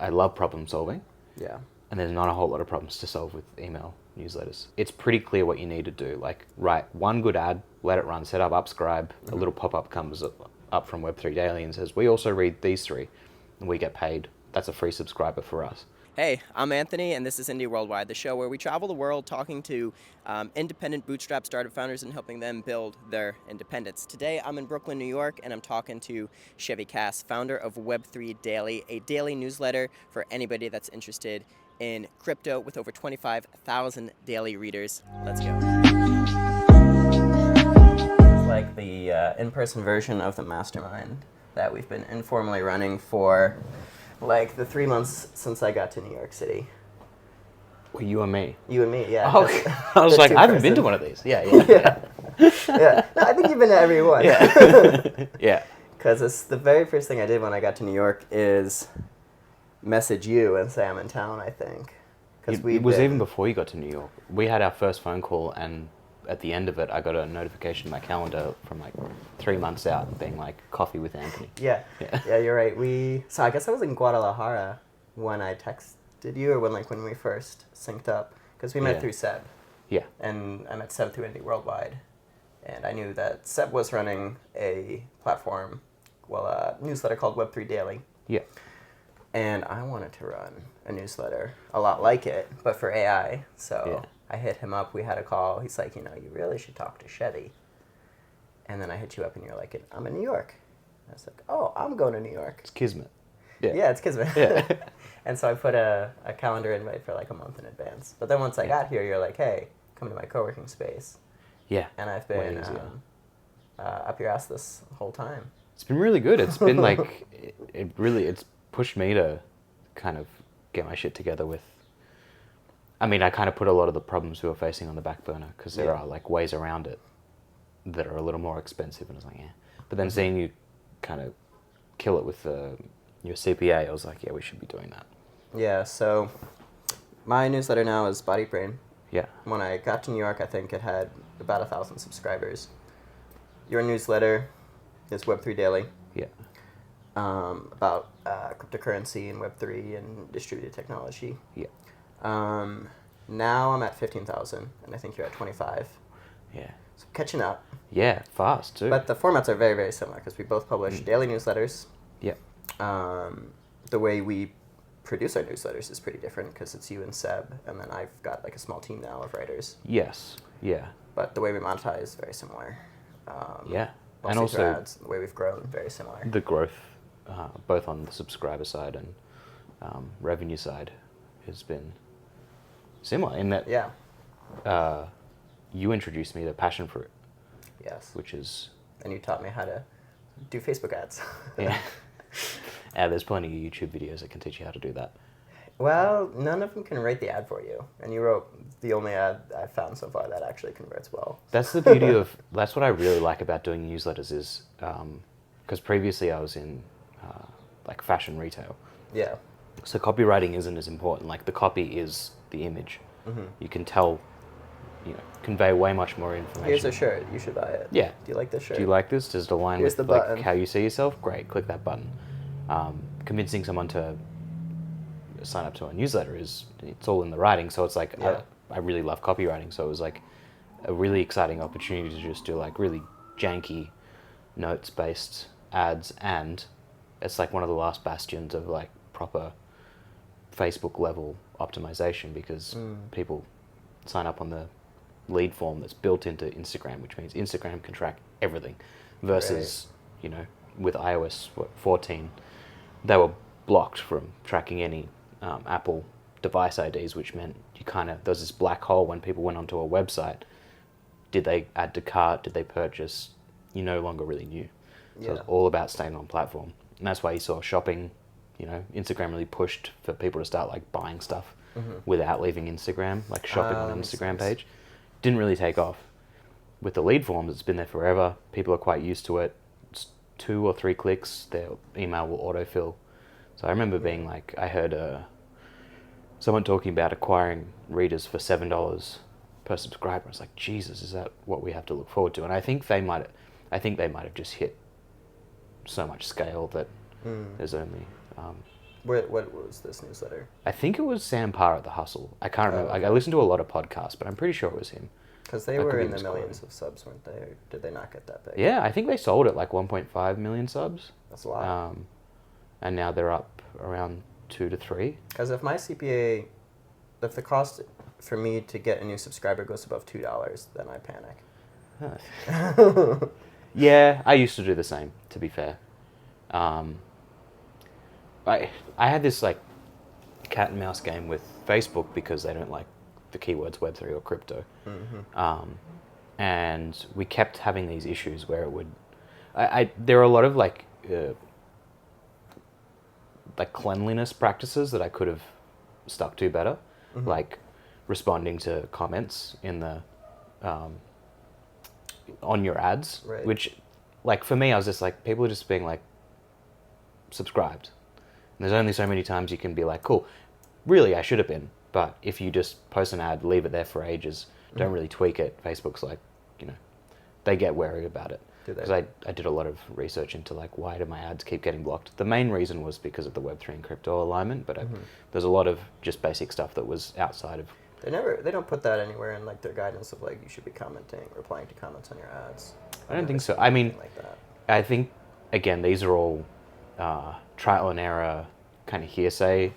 I love problem solving. Yeah. And there's not a whole lot of problems to solve with email newsletters. It's pretty clear what you need to do. Like, write one good ad, let it run, set up, upscribe. A little pop-up comes up from Web3 Daily and says, we also read these 3, and we get paid. That's a free subscriber for us. Hey, I'm Anthony, and this is Indie Worldwide, the show where we travel the world talking to independent bootstrap startup founders and helping them build their independence. Today, I'm in Brooklyn, New York, and I'm talking to Chevy Cassar, founder of Web3 Daily, a daily newsletter for anybody that's interested in crypto with over 25,000 daily readers. Let's go. It's like the in-person version of the mastermind that we've been informally running for like the 3 months since I got to New York City. Well, you and me. You and me, yeah. Oh, I was like, I haven't been to one of these. Yeah. Yeah. No, I think you've been to every one. Yeah. Yeah. Because the very first thing I did when I got to New York is message you and say I'm in town, I think. It was even before you got to New York. We had our first phone call, and at the end of it, I got a notification in my calendar from like 3 months out being like, coffee with Anthony. Yeah, you're right. So I guess I was in Guadalajara when I texted you, or when we first synced up, because we met through Seb. Yeah. And I met Seb through Indie Worldwide, and I knew that Seb was running a platform, a newsletter called Web3 Daily. Yeah. And I wanted to run a newsletter a lot like it, but for AI. So I hit him up. We had a call. He's like, you really should talk to Chevy. And then I hit you up, and you're like, I'm in New York. And I was like, oh, I'm going to New York. It's kismet. Yeah, it's kismet. Yeah. And so I put a calendar invite for like a month in advance. But then once I got here, you're like, hey, come to my co-working space. Yeah. And I've been up your ass this whole time. It's been really good. It's been like, it's pushed me to kind of get my shit together with, I kind of put a lot of the problems we were facing on the back burner, because there are like ways around it that are a little more expensive, and I was like, But then seeing you kind of kill it with your CPA, I was like, we should be doing that. Yeah, so my newsletter now is Body Brain. Yeah. When I got to New York, I think it had about 1,000 subscribers. Your newsletter is Web3 Daily. Yeah. About cryptocurrency and Web3 and distributed technology. Yeah. Now I'm at 15,000, and I think you're at 25. Yeah. So catching up. Yeah, fast too. But the formats are very, very similar, because we both publish daily newsletters. Yeah. The way we produce our newsletters is pretty different, because it's you and Seb, and then I've got like a small team now of writers. Yes. Yeah. But the way we monetize is very similar. And also ads, the way we've grown, very similar. The growth, both on the subscriber side and revenue side, has been similar in that you introduced me to passion fruit. Yes. Which is... And you taught me how to do Facebook ads. Yeah. There's plenty of YouTube videos that can teach you how to do that. Well, none of them can write the ad for you. And you wrote the only ad I've found so far that actually converts well. That's the beauty of... That's what I really like about doing newsletters is... Because previously I was in like fashion retail. Yeah. So copywriting isn't as important. Like the copy is the image. Mm-hmm. You can tell... convey way much more information. Here's a shirt. You should buy it. Yeah. Do you like this shirt? Do you like this? Does it align Here's with the how you see yourself? Great. Click that button. Convincing someone to sign up to a newsletter it's all in the writing. So it's like, I really love copywriting. So it was like a really exciting opportunity to just do like really janky notes-based ads. And it's like one of the last bastions of like proper Facebook level optimization, because people sign up on the lead form that's built into Instagram, which means Instagram can track everything, versus with iOS 14 they were blocked from tracking any Apple device IDs, which meant there's this black hole when people went onto a website. Did they add to cart? Did they purchase? You no longer really knew. So it's all about staying on platform, and that's why you saw shopping. Instagram really pushed for people to start like buying stuff without leaving Instagram, like shopping on an Instagram page. Didn't really take off. With the lead forms, it's been there forever. People are quite used to it. It's 2 or 3 clicks, their email will autofill. So I remember being like, I heard someone talking about acquiring readers for $7 per subscriber. I was like, Jesus, is that what we have to look forward to? And I think they might have just hit so much scale that there's only What was this newsletter? I think it was Sam Parr at The Hustle. I can't remember. okay. I listened to a lot of podcasts, but I'm pretty sure it was him. Because they I were could be in the misquoting. millions of subs, weren't they? Or did they not get that big? Yeah, I think they sold at like 1.5 million subs. That's a lot. And now they're up around 2 to 3. Because if my CPA, if the cost for me to get a new subscriber goes above $2, then I panic. Yeah, I used to do the same, to be fair. I had this like cat and mouse game with Facebook because they don't like the keywords Web3 or crypto. Mm-hmm. And we kept having these issues where it would... there are a lot of like cleanliness practices that I could have stuck to better, Mm-hmm. like responding to comments in the on your ads, Right. which like for me I was just like, people are just being like subscribed. And there's only so many times you can be like, cool, really I should have been, but if you just post an ad, leave it there for ages, don't really tweak it, Facebook's like, they get wary about it. Because I did a lot of research into like, why do my ads keep getting blocked? The main reason was because of the Web3 and crypto alignment, but there's a lot of just basic stuff that was outside of... They don't put that anywhere in like their guidance of like you should be replying to comments on your ads. I don't think so. I mean, like that. I think, again, these are all trial and error kind of hearsay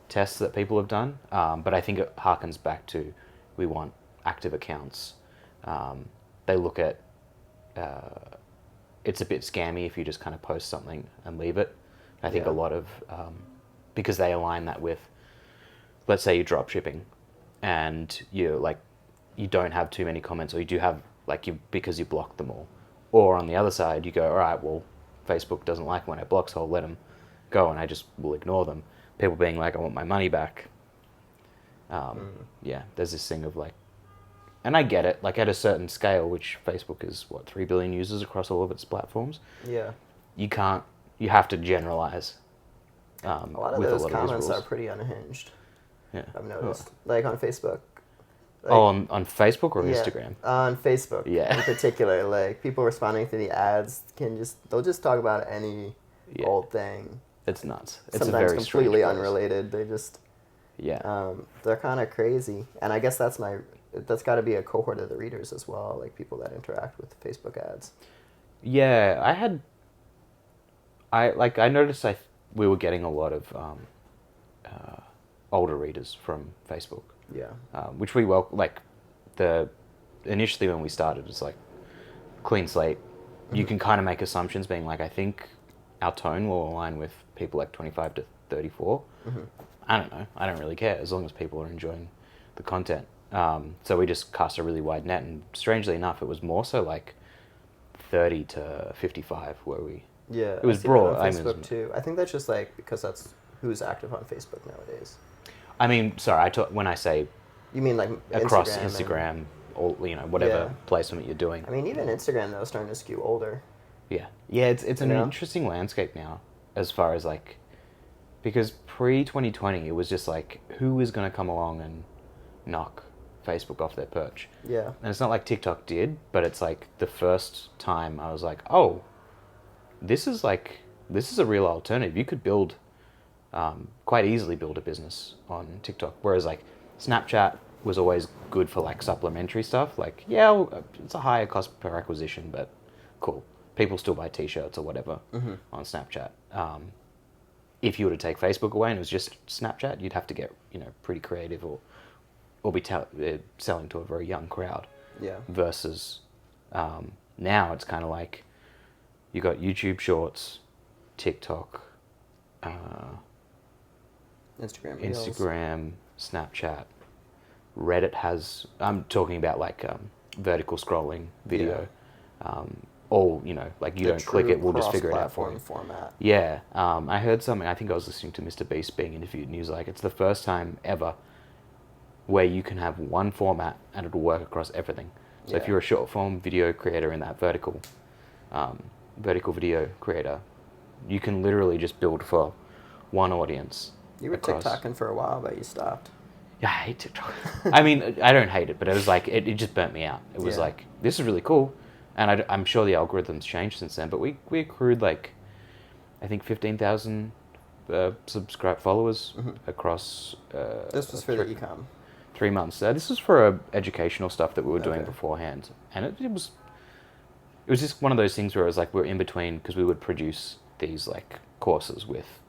tests that people have done, but I think it harkens back to, we want active accounts. They look at... it's a bit scammy if you just kind of post something and leave it. I think a lot of... because they align that with, let's say you're drop shipping and you don't have too many comments, or you do have because you blocked them all. Or on the other side, you go, all right, well, Facebook doesn't like when I block, so I'll let them go and I just will ignore them. People being like, I want my money back. Yeah, there's this thing of like, and I get it, like at a certain scale, which Facebook is, 3 billion users across all of its platforms. Yeah. You have to generalize. A lot of those comments are pretty unhinged. Yeah. I've noticed. Like on Facebook. Like, on Facebook or Instagram? On Facebook in particular. Like people responding to the ads they'll just talk about any old thing. It's nuts. It's Sometimes a very completely unrelated. They just... Yeah. They're kind of crazy. And I guess that's got to be a cohort of the readers as well, like people that interact with Facebook ads. Yeah, I noticed we were getting a lot of older readers from Facebook. Yeah. Which we initially when we started, it's like clean slate. You can kind of make assumptions being like, I think our tone will align with people like 25 to 34. I don't know. I don't really care as long as people are enjoying the content. So we just cast a really wide net, and strangely enough, it was more so like 30 to 55 where we... Yeah, it was broad. On Facebook too. I think that's just like because that's who's active on Facebook nowadays. I mean, sorry, when I say... You mean like across Instagram or whatever placement you're doing. I mean, even Instagram though is starting to skew older. Yeah, it's an interesting landscape now, as far as like, because pre-2020 it was just like, who is going to come along and knock Facebook off their perch? Yeah. And it's not like TikTok did, but it's like the first time I was like, oh, this is a real alternative. You could quite easily build a business on TikTok. Whereas like Snapchat was always good for like supplementary stuff. Like, yeah, it's a higher cost per acquisition, but cool. People still buy t-shirts or whatever on Snapchat. If you were to take Facebook away and it was just Snapchat, you'd have to get, pretty creative or be selling to a very young crowd. Yeah. Versus now it's kind of like you got YouTube Shorts, TikTok, Instagram, Snapchat, Reddit has... I'm talking about like vertical scrolling video. All, like you don't click it, we'll just figure it out for you. Format. Yeah. I heard something, I think I was listening to Mr. Beast being interviewed, and he was like, it's the first time ever where you can have one format and it'll work across everything. So if you're a short form video creator in that vertical video creator, you can literally just build for one audience. You were TikToking for a while, but you stopped. Yeah, I hate TikTok. I mean, I don't hate it, but it was like, it just burnt me out. It was like, this is really cool. And I'm sure the algorithms changed since then, but we accrued like, I think 15,000 subscribe followers across. This was for the e-com. 3 months. This was for educational stuff that we were doing Okay. beforehand, and it was just one of those things where it was like we're in between because we would produce these like courses with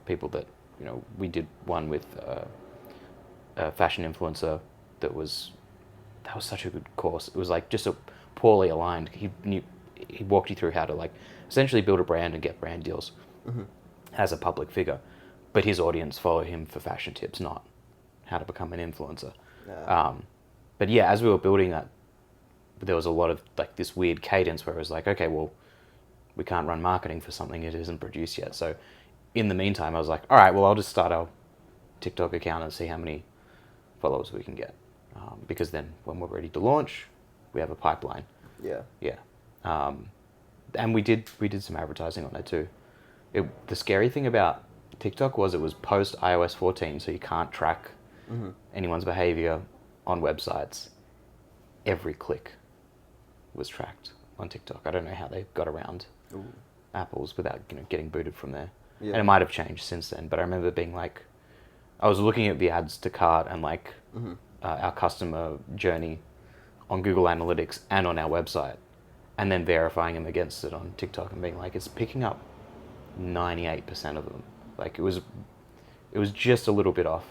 people that we did one with a fashion influencer that was such a good course. It was like just a poorly aligned. He walked you through how to like essentially build a brand and get brand deals as a public figure, but his audience follow him for fashion tips, not how to become an influencer. Yeah. But yeah, as we were building that, there was a lot of like this weird cadence where it was like, okay, well, we can't run marketing for something it isn't produced yet. So in the meantime, I was like, all right, well, I'll just start our TikTok account and see how many followers we can get. Because then when we're ready to launch, we have a pipeline. Yeah. Yeah. And we did some advertising on it too. The scary thing about TikTok was it was post iOS 14, so you can't track anyone's behavior on websites. Every click was tracked on TikTok. I don't know how they got around Apple's without getting booted from there. Yeah. And it might have changed since then, but I remember being like, I was looking at the adds to cart and like our customer journey on Google Analytics and on our website, and then verifying them against it on TikTok and being like, it's picking up 98% of them. Like it was just a little bit off.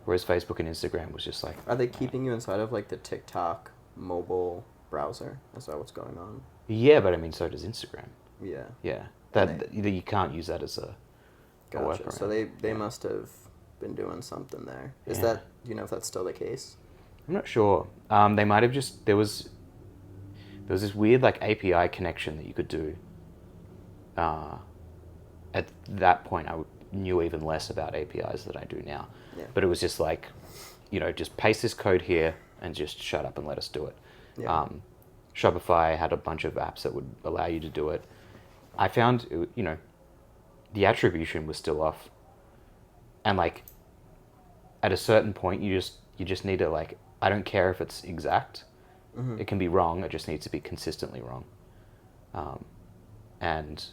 Whereas Facebook and Instagram was just like... Are they keeping you inside of like the TikTok mobile browser? Is that what's going on? Yeah, but I mean, so does Instagram. Yeah. Yeah. That you can't use that as a Gotcha. workaround. So they must have been doing something there. Is Yeah. that, do you know if that's still the case? I'm not sure. They might have just... There was this weird like API connection that you could do. At that point, I knew even less about APIs than I do now. Yeah. But it was just like, just paste this code here and just shut up and let us do it. Yeah. Shopify had a bunch of apps that would allow you to do it. I found, the attribution was still off. And like, at a certain point, you just need to like, I don't care if it's exact. It can be wrong. It just needs to be consistently wrong. And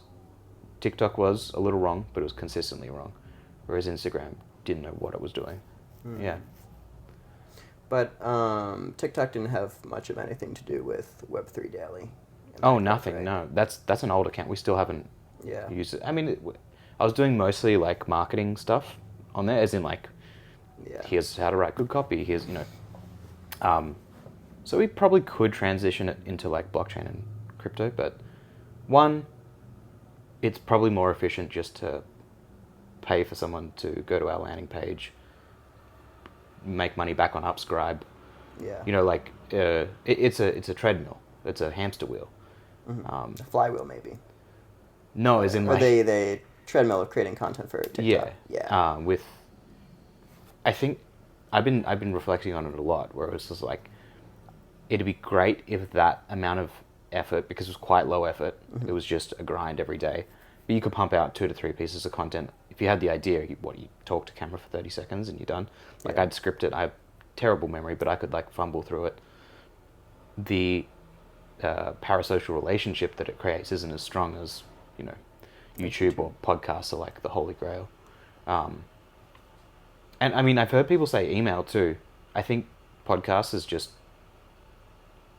TikTok was a little wrong, but it was consistently wrong. Whereas Instagram didn't know what it was doing. Yeah. But TikTok didn't have much of anything to do with Web3 Daily. Oh, nothing. Right? No, that's an old account. We still haven't used it. I mean, I was doing mostly like marketing stuff on there, as in like, here's how to write good copy. Here's so we probably could transition it into like blockchain and crypto, but one, it's probably more efficient just to pay for someone to go to our landing page, make money back on Upscribe. Yeah. Like it's a treadmill. It's a hamster wheel. A flywheel, maybe. No, as in or like they treadmill of creating content for TikTok. Yeah. With, I think I've been reflecting on it a lot. Where it was just like, it'd be great if that amount of effort, because it was quite low effort, it was just a grind every day. But you could pump out 2 to 3 pieces of content. If you had the idea, you talk to camera for 30 seconds and you're done. Like I'd script it. I have terrible memory, but I could like fumble through it. The parasocial relationship that it creates isn't as strong as, YouTube or podcasts are like the holy grail. And I mean, I've heard people say email too. I think podcasts is just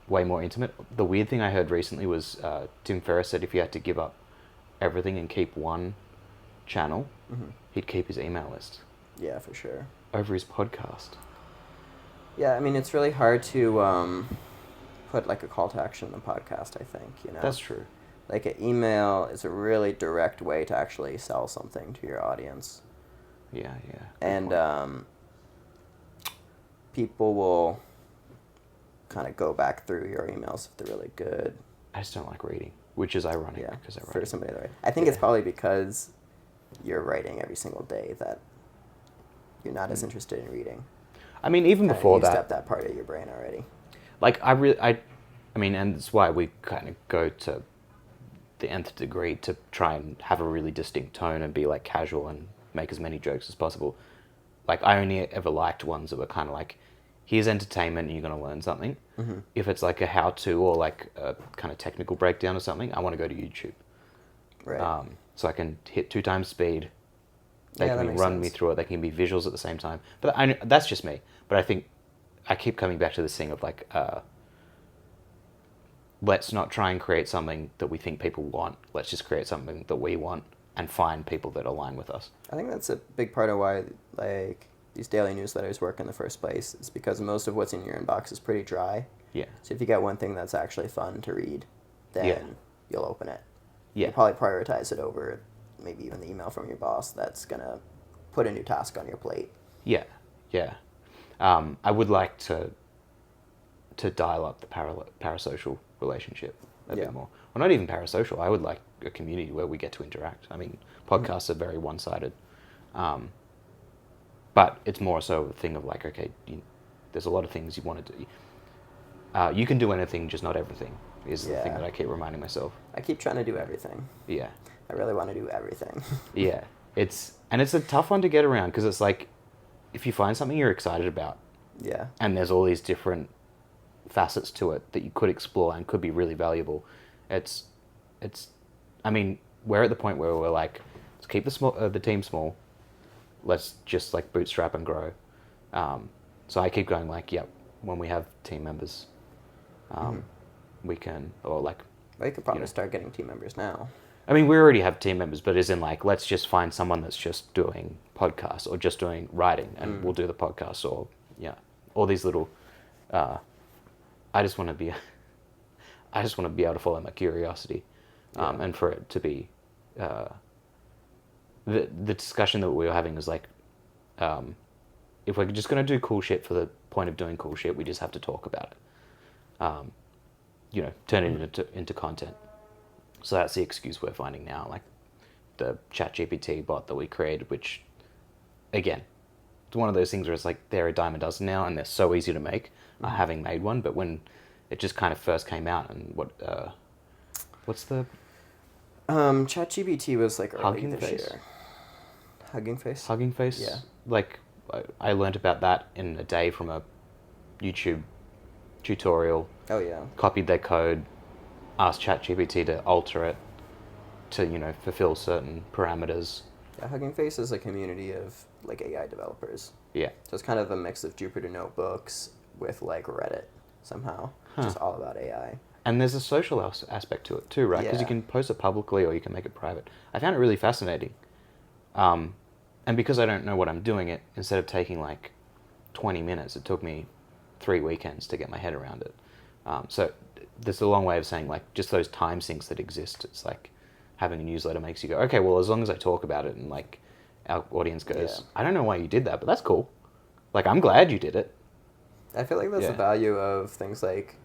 way more intimate. The weird thing I heard recently was Tim Ferriss said if he had to give up everything and keep one channel, he'd keep his email list. Yeah, for sure. Over his podcast. Yeah, I mean, it's really hard to put like a call to action in the podcast, I think, That's true. Like an email is a really direct way to actually sell something to your audience. Yeah. And people will kind of go back through your emails if they're really good. I just don't like reading, which is ironic. Yeah, because I write. for somebody that writes. I think it's probably because you're writing every single day that you're not as interested in reading. I mean, even before that, used up that part of your brain already. Like I mean, and that's why we kind of go to the nth degree to try and have a really distinct tone and be like casual and make as many jokes as possible. Like I only ever liked ones that were kind of like, here's entertainment and you're going to learn something. If it's like a how-to or like a kind of technical breakdown or something, I want to go to YouTube. Right. So I can hit 2 times speed They Yeah, that can makes run me sense. through it. They can be visuals at the same time. But that's just me. But I think I keep coming back to this thing of like, let's not try and create something that we think people want. Let's just create something that we want and find people that align with us. I think that's a big part of why like these daily newsletters work in the first place. Is because most of what's in your inbox is pretty dry. Yeah. So if you get one thing that's actually fun to read, then Yeah. you'll open it. Yeah. You'll probably prioritize it over maybe even the email from your boss that's gonna put a new task on your plate. Yeah. Yeah. I would like to dial up the parasocial relationship a bit more. Well, not even parasocial. I would like a community where we get to interact. I mean, podcasts are very one-sided. But it's more so a thing of like, okay, there's a lot of things you want to do. You can do anything, just not everything, is the thing that I keep reminding myself. I keep trying to do everything. Yeah. I really want to do everything. Yeah. It's a tough one to get around because it's like, if you find something you're excited about, and there's all these different facets to it that you could explore and could be really valuable, I mean, we're at the point where we're like, let's keep the team small. Let's just like bootstrap and grow. So I keep going like, yep, when we have team members, we can, or like... Well, you could probably start getting team members now. I mean, we already have team members, but as in like, let's just find someone that's just doing podcasts or just doing writing and we'll do the podcast, or, all these little, I just want to be able to follow my curiosity, and for it to be, the discussion that we were having is like, if we're just going to do cool shit for the point of doing cool shit, we just have to talk about it. Turn it into content. So that's the excuse we're finding now, like the ChatGPT bot that we created, which, again, it's one of those things where it's like they're a dime a dozen now and they're so easy to make, having made one. But when it just kind of first came out, and what's the... ChatGPT was like early Hugging this Face? year. Hugging Face? Hugging Face? Yeah. Like, I learned about that in a day from a YouTube tutorial. Oh, yeah. Copied their code, asked ChatGPT to alter it to, fulfill certain parameters. Yeah, Hugging Face is a community of like AI developers. Yeah. So it's kind of a mix of Jupyter Notebooks with like Reddit somehow, just all about AI. And there's a social aspect to it too, right? Because you can post it publicly or you can make it private. I found it really fascinating. And because I don't know what I'm doing it, instead of taking like 20 minutes, it took me 3 weekends to get my head around it. So there's a long way of saying like just those time sinks that exist. It's like having a newsletter makes you go, okay, well, as long as I talk about it and like our audience goes, I don't know why you did that, but that's cool. Like, I'm glad you did it. I feel like that's the value of things like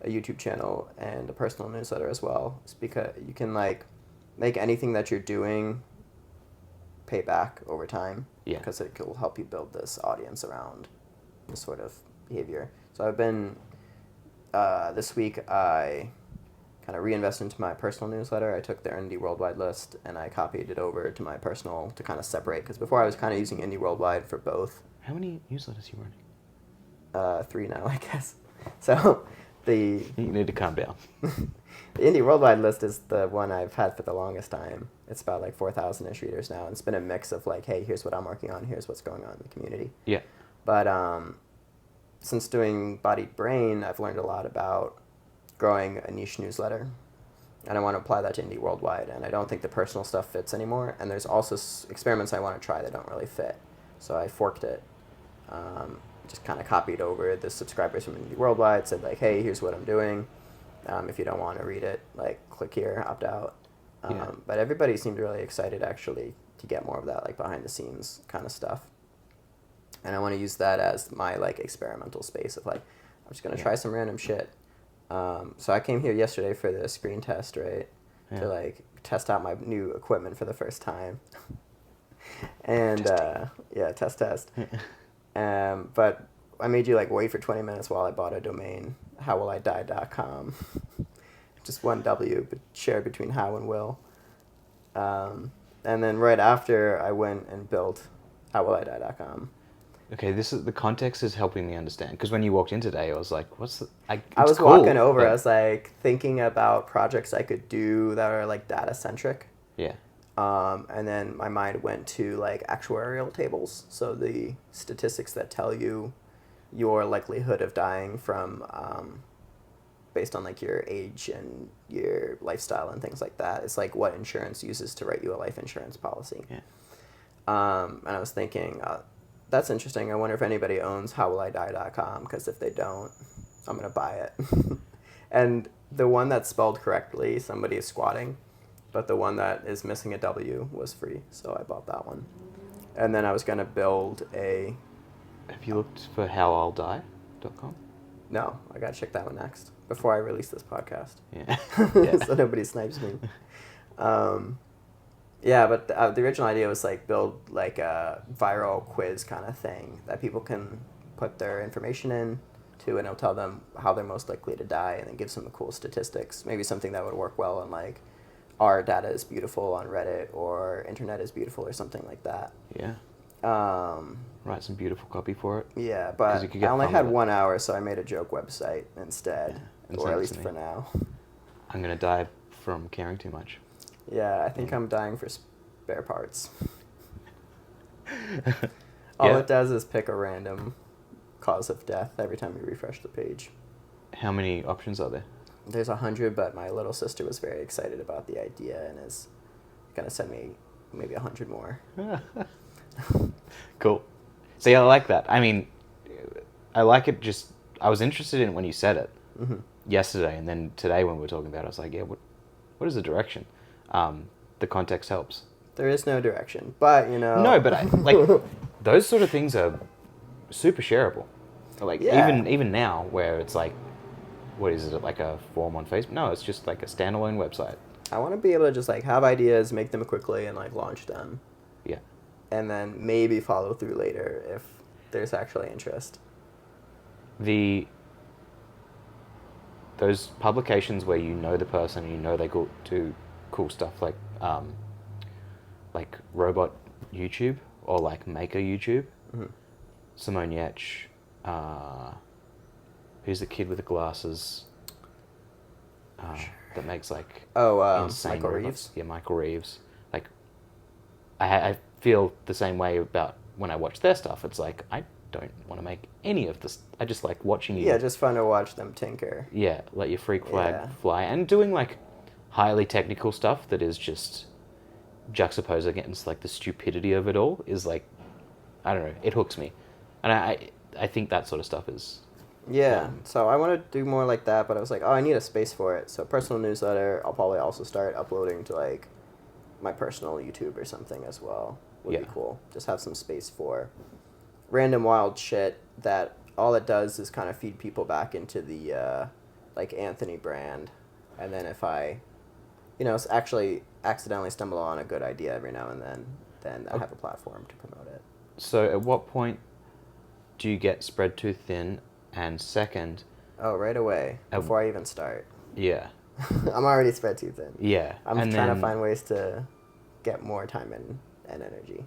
a YouTube channel and a personal newsletter as well. It's because you can like make anything that you're doing pay back over time. Yeah. Because it will help you build this audience around this sort of behavior. So I've been, this week I kind of reinvested into my personal newsletter. I took the Indie Worldwide list and I copied it over to my personal to kind of separate. Because before I was kind of using Indie Worldwide for both. How many newsletters are you running? 3 now, I guess. So you need to calm down. The Indie Worldwide list is the one I've had for the longest time. It's about like 4,000-ish readers now. And it's been a mix of like, hey, here's what I'm working on, here's what's going on in the community. Yeah. But since doing Bodied Brain, I've learned a lot about growing a niche newsletter. And I want to apply that to Indie Worldwide. And I don't think the personal stuff fits anymore. And there's also experiments I want to try that don't really fit. So I forked it. Just kind of copied over the subscribers from Indie Worldwide, said like, hey, here's what I'm doing. If you don't want to read it, like, click here, opt out. But everybody seemed really excited, actually, to get more of that, like, behind-the-scenes kind of stuff. And I want to use that as my, like, experimental space of, like, I'm just going to try some random shit. So I came here yesterday for the screen test, right, to, like, test out my new equipment for the first time. And, test. But I made you, like, wait for 20 minutes while I bought a domain, howwillidie.com. Just one W, but shared between How and Will. And then right after, I went and built howwillidie.com. Okay, the context is helping me understand. Because when you walked in today, I was like, I was cool, walking over, I was, like, thinking about projects I could do that are, like, data-centric. Yeah. And then my mind went to like actuarial tables, so the statistics that tell you your likelihood of dying from based on like your age and your lifestyle and things like that. It's like what insurance uses to write you a life insurance policy. Yeah. And I was thinking, that's interesting. I wonder if anybody owns howwillidie.com, because if they don't, I'm going to buy it. And the one that's spelled correctly, somebody is squatting, but the one that is missing a W was free, so I bought that one. And then I was going to build a... Have you looked for howilldie.com? No, I got to check that one next before I release this podcast. Yeah. So nobody snipes me. Yeah, but the original idea was like build like a viral quiz kind of thing that people can put their information in to, and it'll tell them how they're most likely to die, and then give some cool statistics. Maybe something that would work well on like our data is beautiful on Reddit, or internet is beautiful, or something like that. Yeah. Write some beautiful copy for it. Yeah, but I only had 1 hour, so I made a joke website instead, or at least for now. I'm gonna die from caring too much. Yeah, I think I'm dying for spare parts. All it does is pick a random cause of death every time you refresh the page. How many options are there? There's 100, but my little sister was very excited about the idea and is going to send me maybe 100 more. Cool. See, I like that. I mean, I like it just... I was interested in it when you said it yesterday, and then today when we were talking about it, I was like, yeah, what is the direction? The context helps. There is no direction, but, you know... No, but those sort of things are super shareable. Like, even now, where it's like, what is it, like a form on Facebook? No, it's just like a standalone website. I want to be able to just like have ideas, make them quickly, and like launch them. Yeah. And then maybe follow through later if there's actually interest. Those publications where you know the person, you know they go to cool stuff like robot YouTube or like maker YouTube. Mm-hmm. Simone Yetch, who's the kid with the glasses that makes like insane Michael robots? Reeves. Yeah, Michael Reeves. Like, I feel the same way about when I watch their stuff. It's like I don't want to make any of this. I just like watching you. Yeah, just fun to watch them tinker. Yeah, let your freak flag fly, and doing like highly technical stuff that is just juxtaposed against like the stupidity of it all is like, I don't know, it hooks me, and I think that sort of stuff is. Yeah, so I want to do more like that, but I was like, oh, I need a space for it. So personal newsletter, I'll probably also start uploading to like my personal YouTube or something as well. Would be cool. Just have some space for random wild shit that all it does is kind of feed people back into the like Anthony brand, and then if I, actually accidentally stumble on a good idea every now and then I have a platform to promote it. So at what point do you get spread too thin? And second... Oh, right away, before I even start. Yeah. I'm already spread too thin. Yeah. I'm trying to find ways to get more time and energy.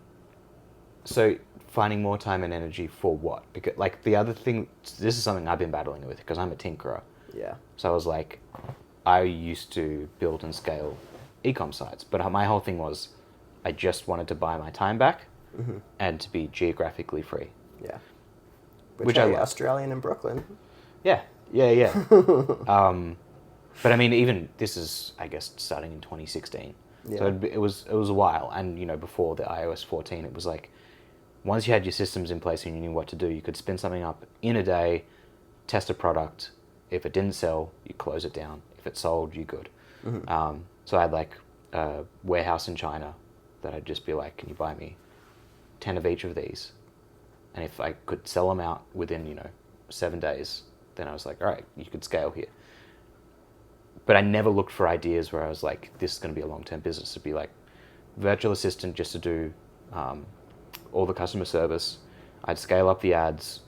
So finding more time and energy for what? Because like the other thing, this is something I've been battling with because I'm a tinkerer. Yeah. So I was like, I used to build and scale e-com sites, but my whole thing was I just wanted to buy my time back and to be geographically free. Yeah. Which I love. Australian in Brooklyn. Yeah. But I mean, even this is, I guess, starting in 2016. Yeah. So it was a while, and before the iOS 14, it was like once you had your systems in place and you knew what to do, you could spin something up in a day, test a product. If it didn't sell, you close it down. If it sold, you're good. So I had like a warehouse in China that I'd just be like, can you buy me 10 of each of these? And if I could sell them out within, 7 days, then I was like, all right, you could scale here. But I never looked for ideas where I was like, this is going to be a long-term business. It'd be like virtual assistant just to do all the customer service. I'd scale up the ads,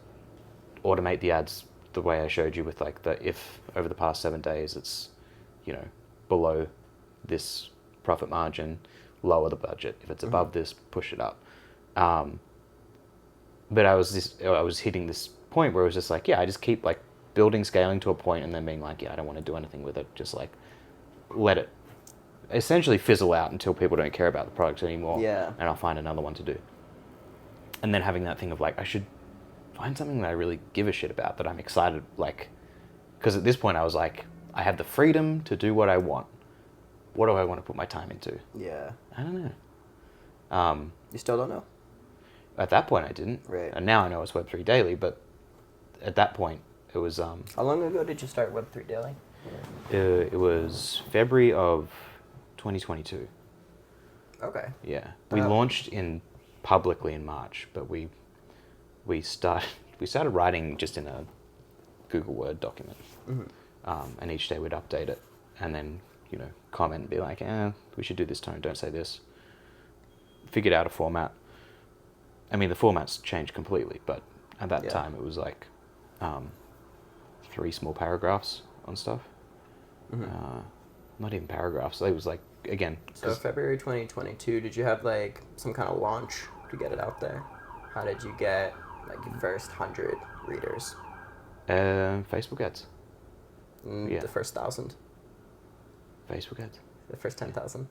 automate the ads the way I showed you with like if over the past 7 days it's, below this profit margin, lower the budget. If it's above this, push it up. But I was hitting this point where it was just like, I just keep like building, scaling to a point, and then being like, I don't want to do anything with it. Just like let it essentially fizzle out until people don't care about the product anymore. Yeah. And I'll find another one to do. And then having that thing of like, I should find something that I really give a shit about, that I'm excited, like, because at this point I was like, I have the freedom to do what I want. What do I want to put my time into? Yeah. I don't know. You still don't know? At that point I didn't. Right. And now I know it's Web3 Daily, but at that point it was... How long ago did you start Web3 Daily? It was February of 2022. Okay. Yeah. We launched publicly in March, but we started writing just in a Google Word document. Mm-hmm. And each day we'd update it and then, comment and be like, we should do this tone, don't say this. Figured out a format. I mean, the format's changed completely, but at that time it was like 3 small paragraphs on stuff. Mm-hmm. Not even paragraphs. It was like, again... So February 2022, did you have like some kind of launch to get it out there? How did you get like your first 100 readers? Facebook ads. The first 1,000? Facebook ads. The first 10,000?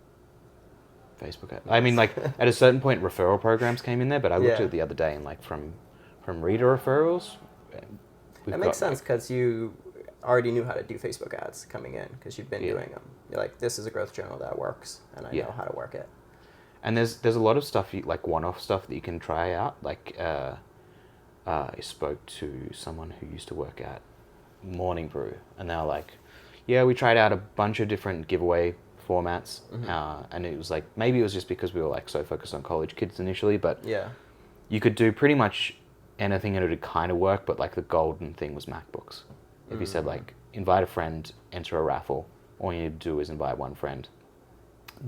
Facebook ads. I mean, like, at a certain point, referral programs came in there, but I looked at Yeah. it the other day, and like from reader referrals... That makes sense, because you already knew how to do Facebook ads coming in, because you've been doing them. You're like, this is a growth journal that works, and I know how to work it. And there's a lot of stuff, like one-off stuff that you can try out. Like, I spoke to someone who used to work at Morning Brew, and they were like, yeah, we tried out a bunch of different giveaway formats, and it was like, maybe it was just because we were like so focused on college kids initially, but you could do pretty much anything and it would kind of work, but like the golden thing was MacBooks. If you said like, invite a friend, enter a raffle, all you need to do is invite one friend.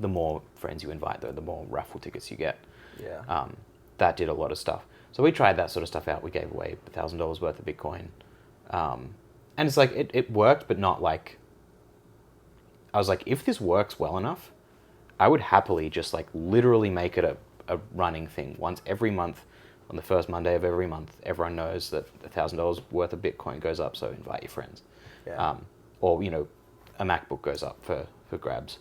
The more friends you invite, though, the more raffle tickets you get. Yeah. That did a lot of stuff. So we tried that sort of stuff out. We gave away $1,000 worth of Bitcoin. And it's like, it worked, but not like... I was like, if this works well enough, I would happily just like literally make it a running thing. Once every month, on the first Monday of every month, everyone knows that $1,000 worth of Bitcoin goes up, so invite your friends. Yeah. Or, a MacBook goes up for grabs.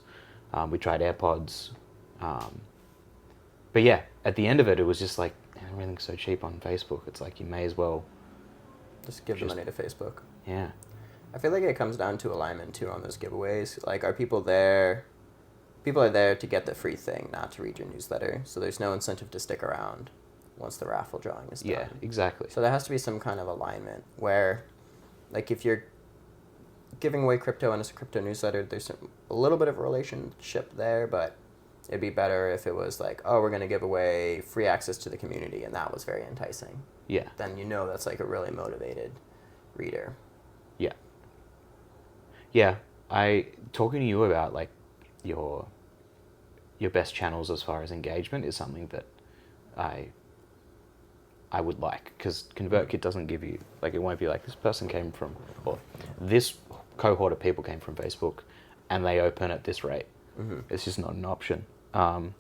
We tried AirPods. But yeah, at the end of it, it was just like, everything's so cheap on Facebook. It's like, you may as well... Just give the money to Facebook. Yeah. I feel like it comes down to alignment, too, on those giveaways. Like, are people there... People are there to get the free thing, not to read your newsletter. So there's no incentive to stick around once the raffle drawing is done. Yeah, exactly. So there has to be some kind of alignment where, like, if you're giving away crypto and it's a crypto newsletter, there's a little bit of a relationship there, but it'd be better if it was like, oh, we're going to give away free access to the community, and that was very enticing. Yeah. Then that's like a really motivated reader. Yeah. Yeah. Talking to you about like your best channels as far as engagement is something that I would like, because ConvertKit doesn't give you, like, it won't be like, this person came from, or this cohort of people came from Facebook and they open at this rate. Mm-hmm. It's just not an option. But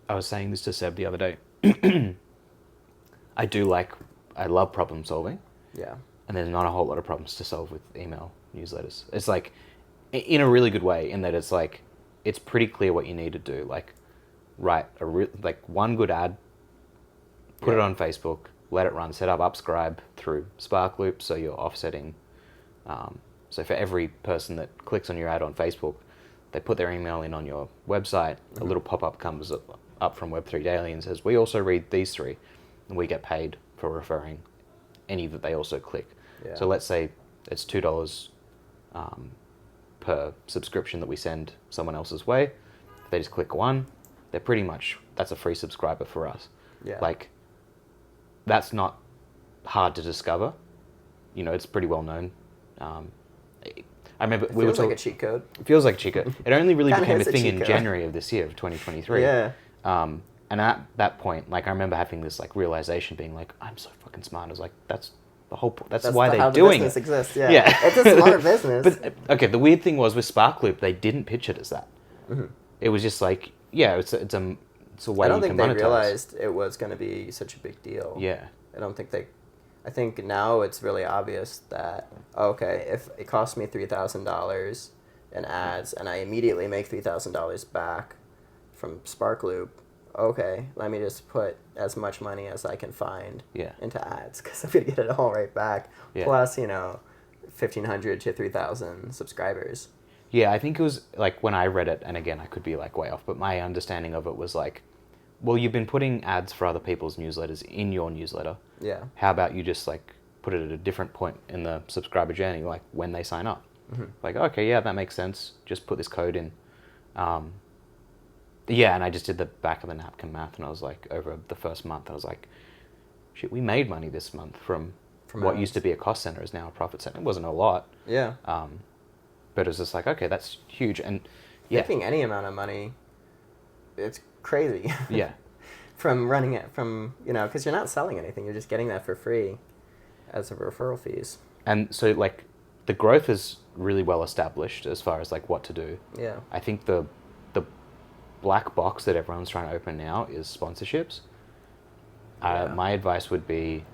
I was saying this to Seb the other day. I love problem solving. Yeah. And there's not a whole lot of problems to solve with email newsletters. It's like, in a really good way, in that it's like, it's pretty clear what you need to do. Like, write one good ad, put it on Facebook, let it run, set up Upscribe through Spark Loop, so you're offsetting. So for every person that clicks on your ad on Facebook, they put their email in on your website, a little pop-up comes up from Web3 Daily and says, we also read these 3, and we get paid for referring any that they also click. Yeah. So let's say it's $2 per subscription that we send someone else's way. If they just click one, that's a free subscriber for us. Yeah. Like, that's not hard to discover. It's pretty well known. I remember we were talking... It feels like a cheat code. It feels like a cheat code. It only really became a thing in code. January of this year, of 2023. Yeah. And at that point, like, I remember having this like realization, being like, I'm so fucking smart. I was like, that's the whole point. That's why they're doing it. How the business exists. Yeah. It's a smart business. But okay, the weird thing was with Sparkloop, they didn't pitch it as that. Mm-hmm. It was just like, yeah, it's a way you can monetize. I don't think they realized it was going to be such a big deal. Yeah. I don't think they... I think now it's really obvious that, okay, if it costs me $3,000 in ads and I immediately make $3,000 back from Sparkloop, okay, let me just put as much money as I can find into ads because I'm going to get it all right back. Yeah. Plus, 1,500 to 3,000 subscribers. Yeah, I think it was like when I read it, and again, I could be like way off, but my understanding of it was like, well, you've been putting ads for other people's newsletters in your newsletter. Yeah. How about you just like put it at a different point in the subscriber journey, like when they sign up? Mm-hmm. Like, okay, yeah, that makes sense. Just put this code in. Yeah, and I just did the back of the napkin math, and I was like, over the first month, I was like, shit, we made money this month from what ads. Used to be a cost center is now a profit center. It wasn't a lot. Yeah. But it was just like, okay, that's huge. And making any amount of money, it's crazy. Yeah. From running it, because you're not selling anything. You're just getting that for free as a referral fees. And so, like, the growth is really well established as far as, like, what to do. Yeah. I think the black box that everyone's trying to open now is sponsorships. My advice would be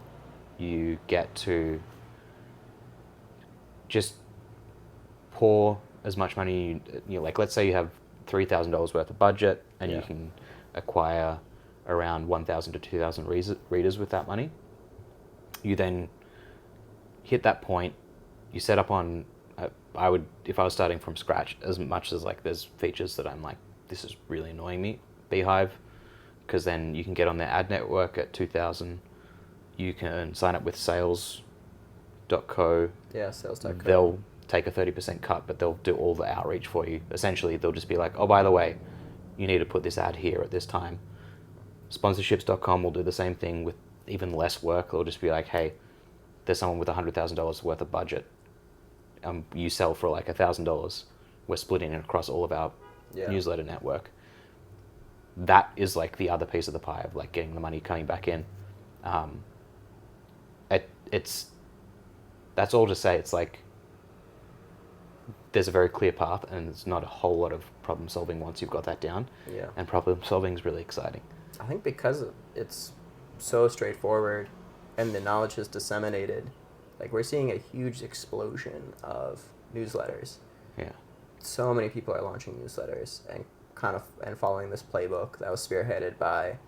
you get to just pour as much money, like, let's say you have $3,000 worth of budget and you can acquire around 1,000 to 2,000 readers with that money. You then hit that point, you set up on, I would, if I was starting from scratch, as much as like there's features that I'm like, this is really annoying me, Beehive, because then you can get on their ad network at 2,000. You can sign up with sales.co. Yeah, sales.co. They'll take a 30% cut, but they'll do all the outreach for you. Essentially, they'll just be like, oh, by the way, you need to put this ad here at this time. Sponsorships.com will do the same thing with even less work. They'll just be like, hey, there's someone with $100,000 worth of budget. You sell for like $1,000. We're splitting it across all of our newsletter network. That is like the other piece of the pie of like getting the money coming back in. That's all to say. It's like there's a very clear path, and there's not a whole lot of problem solving once you've got that down. Yeah. And problem solving is really exciting. I think because it's so straightforward and the knowledge is disseminated, like we're seeing a huge explosion of newsletters. Yeah. So many people are launching newsletters and following this playbook that was spearheaded by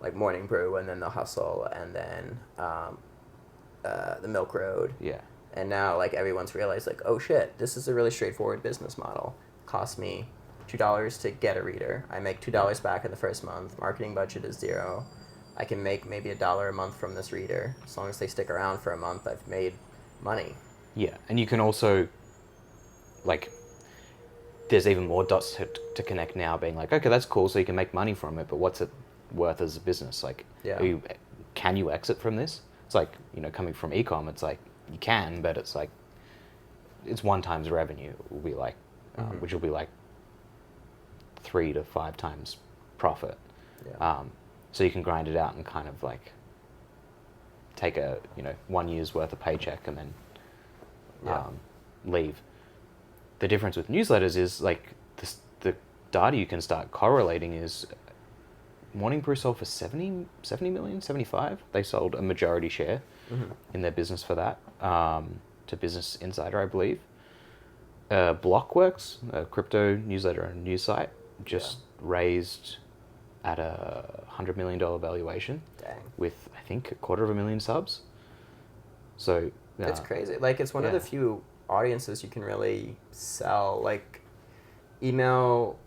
like Morning Brew and then The Hustle and then the Milk Road. Yeah. And now like everyone's realized like, oh shit, this is a really straightforward business model. Cost me $2 to get a reader. I make $2 back in the first month. Marketing budget is $0. I can make maybe $1 a month from this reader. As long as they stick around for a month, I've made money. Yeah, and you can also, like, there's even more dots to connect now, being like, okay, that's cool, so you can make money from it, but what's it worth as a business? Like, can you exit from this? It's like, coming from e-com, it's like, you can, but it's like, it's 1 times revenue, will be like, which will be like 3 to 5 times profit. Yeah. So you can grind it out and kind of like take a 1 year's worth of paycheck and then leave. The difference with newsletters is like the data you can start correlating is Morning Brew sold for 70 million, 75. They sold a majority share in their business for that to Business Insider, I believe. Blockworks, a crypto newsletter and news site, just raised at a $100 million valuation. Dang. With, I think, 250,000 subs. So it's crazy. Like, it's one of the few audiences you can really sell. Like, email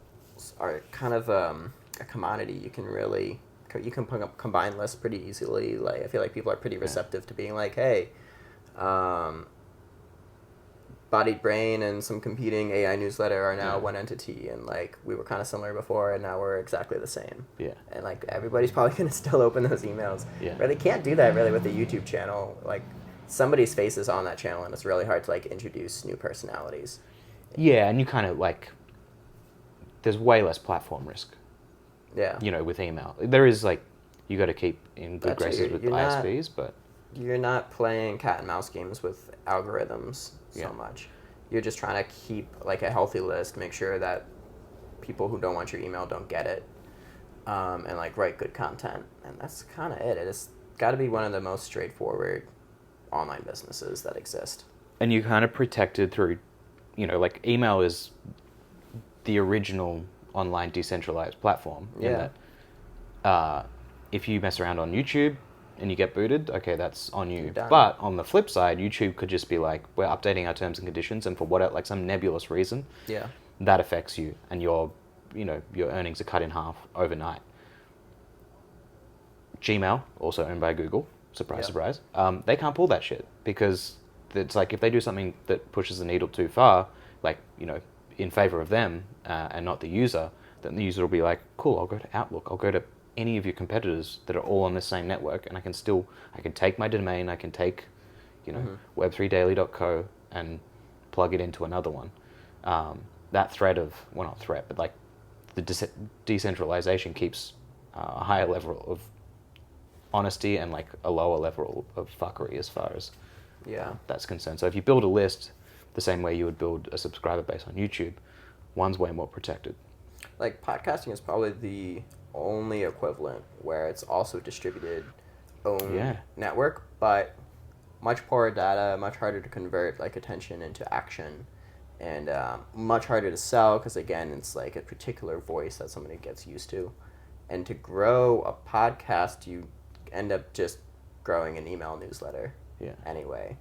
are kind of a commodity. You can combine lists pretty easily. Like, I feel like people are pretty receptive to being like, hey, Bodied Brain and some competing AI newsletter are now one entity, and like we were kind of similar before, and now we're exactly the same. Yeah. And like everybody's probably gonna still open those emails. Yeah. But they can't do that really with the YouTube channel. Like somebody's face is on that channel, and it's really hard to like introduce new personalities. Yeah, and you kind of like, there's way less platform risk. Yeah. With email, there is like, you got to keep in good graces with ISPs, but you're not playing cat and mouse games with algorithms so much. You're just trying to keep like a healthy list, make sure that people who don't want your email don't get it, and like write good content, and that's kind of it. It's got to be one of the most straightforward online businesses that exist. And you kind of protected through, like email is the original online decentralized platform. Yeah. In that, if you mess around on YouTube and you get booted, okay, that's on you. But on the flip side, YouTube could just be like, we're updating our terms and conditions, and for what, like some nebulous reason, Yeah. that affects you, and your earnings are cut in half overnight. Gmail, also owned by Google, surprise, surprise, they can't pull that shit, because it's like if they do something that pushes the needle too far, like, in favor of them and not the user, then the user will be like, cool, I'll go to Outlook, I'll go to any of your competitors that are all on the same network, and I can take my domain, I can take, web3daily.co and plug it into another one. That threat of, well, not threat, but like the decentralization keeps a higher level of honesty and like a lower level of fuckery as far as that's concerned. So if you build a list the same way you would build a subscriber base on YouTube, one's way more protected. Like podcasting is probably the only equivalent where it's also distributed own network, but much poorer data, much harder to convert like attention into action, and much harder to sell because again it's like a particular voice that somebody gets used to. And to grow a podcast, you end up just growing an email newsletter anyway.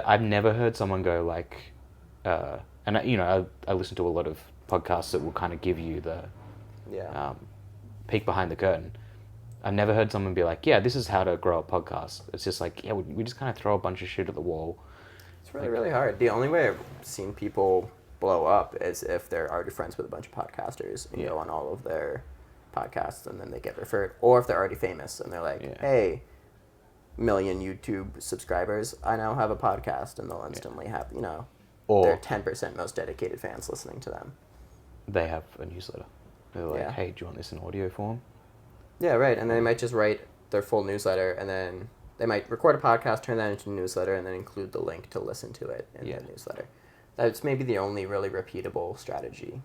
I've never heard someone go like, and I listen to a lot of podcasts that will kind of give you the peek behind the curtain. I've never heard someone be like, yeah, this is how to grow a podcast. It's just like, yeah, we just kind of throw a bunch of shit at the wall. It's really, really hard. The only way I've seen people blow up is if they're already friends with a bunch of podcasters and go on all of their podcasts and then they get referred, or if they're already famous and they're like, hey, million YouTube subscribers, I now have a podcast, and they'll instantly have, their 10% most dedicated fans listening to them. They have a newsletter. They're like, hey, do you want this in audio form? Yeah, right. And they might just write their full newsletter, and then they might record a podcast, turn that into a newsletter, and then include the link to listen to it in the newsletter. That's maybe the only really repeatable strategy.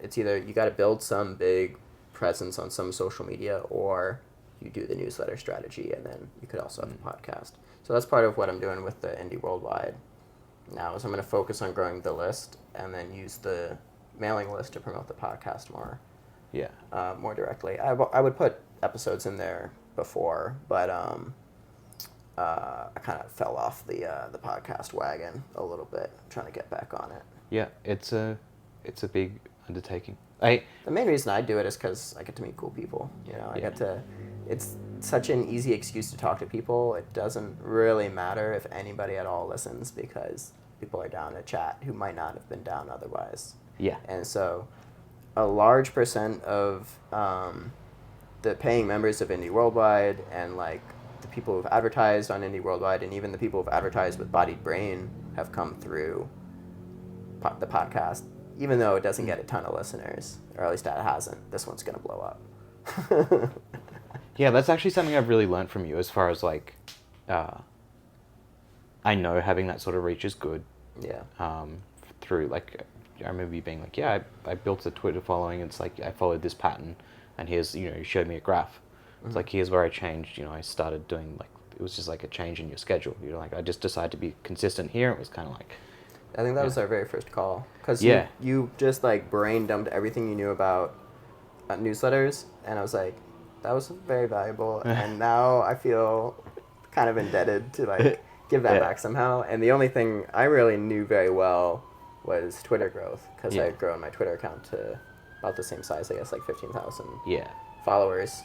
It's either you got to build some big presence on some social media, or you do the newsletter strategy, and then you could also have a podcast. So that's part of what I'm doing with the Indie Worldwide now, is I'm going to focus on growing the list and then use the mailing list to promote the podcast more directly. I would put episodes in there before, but I kind of fell off the podcast wagon a little bit. I'm trying to get back on it. Yeah, it's a big undertaking. The main reason I do it is because I get to meet cool people. I get to. It's such an easy excuse to talk to people. It doesn't really matter if anybody at all listens, because people are down to chat who might not have been down otherwise. Yeah. And so a large percent of the paying members of Indie Worldwide, and like the people who've advertised on Indie Worldwide, and even the people who've advertised with Bodied Brain, have come through the podcast, even though it doesn't get a ton of listeners, or at least it hasn't. This one's going to blow up. Yeah, that's actually something I've really learned from you, as far as like, I know having that sort of reach is good. Yeah. Through like, I remember you being like, yeah, I built a Twitter following. It's like I followed this pattern, and here's, you showed me a graph. It's like, here's where I changed. I started doing like, it was just like a change in your schedule. Like, I just decided to be consistent here. It was kind of like, I think that was our very first call, because you just like brain dumped everything you knew about newsletters, and I was like, that was very valuable, and now I feel kind of indebted to like give that back somehow. And the only thing I really knew very well was Twitter growth, because I had grown my Twitter account to about the same size, I guess, like 15,000 followers.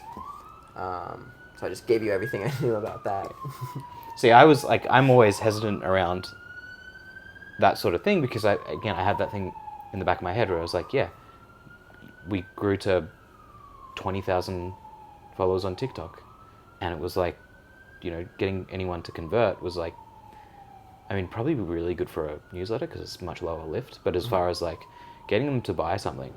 So I just gave you everything I knew about that. See, I was like, I'm always hesitant around that sort of thing, because I had that thing in the back of my head where I was like, we grew to 20,000 followers on TikTok, and it was like, getting anyone to convert was like, I mean, probably really good for a newsletter because it's much lower lift, but as far as like getting them to buy something,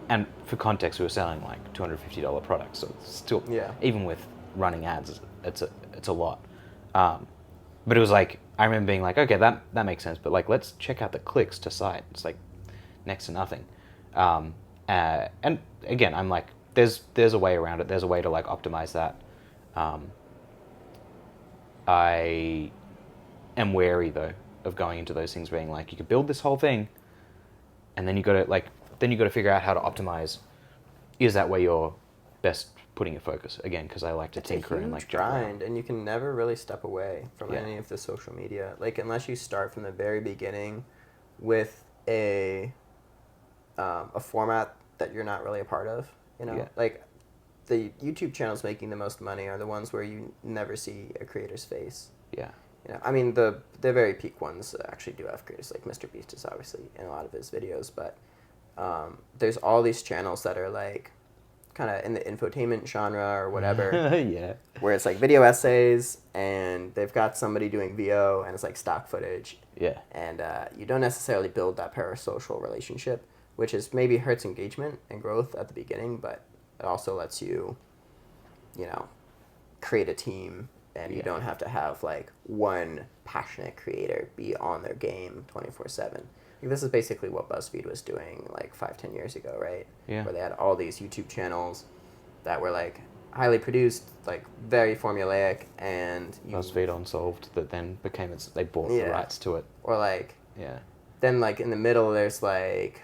and for context, we were selling like $250 products, so it's still, even with running ads, it's a lot. But it was like, I remember being like, okay, that makes sense, but like, let's check out the clicks to site. It's like next to nothing. And again, I'm like, there's a way around it. There's a way to like optimize that. I am wary though of going into those things being like, you could build this whole thing, and then you got to figure out how to optimize. Is that where you're best putting your focus? Again, because I like to tinker and like grind, and you can never really step away from Yeah. any of the social media. Like, unless you start from the very beginning with a format that you're not really a part of, you know? Yeah. Like, the YouTube channels making the most money are the ones where you never see a creator's face. Yeah. You know, I mean, the very peak ones actually do have creators. Like Mr. Beast is obviously in a lot of his videos, but there's all these channels that are like kind of in the infotainment genre or whatever. Yeah. Where it's like video essays, and they've got somebody doing VO, and it's like stock footage. Yeah. And you don't necessarily build that parasocial relationship, which is maybe hurts engagement and growth at the beginning, but it also lets you, you know, create a team, and you don't have to have like one passionate creator be on their game 24/7. Like, this is basically what BuzzFeed was doing like 5-10 years ago, right? Yeah. Where they had all these YouTube channels that were like highly produced, like very formulaic, and BuzzFeed Unsolved that then became they bought the rights to it. Or like Yeah. then like in the middle there's like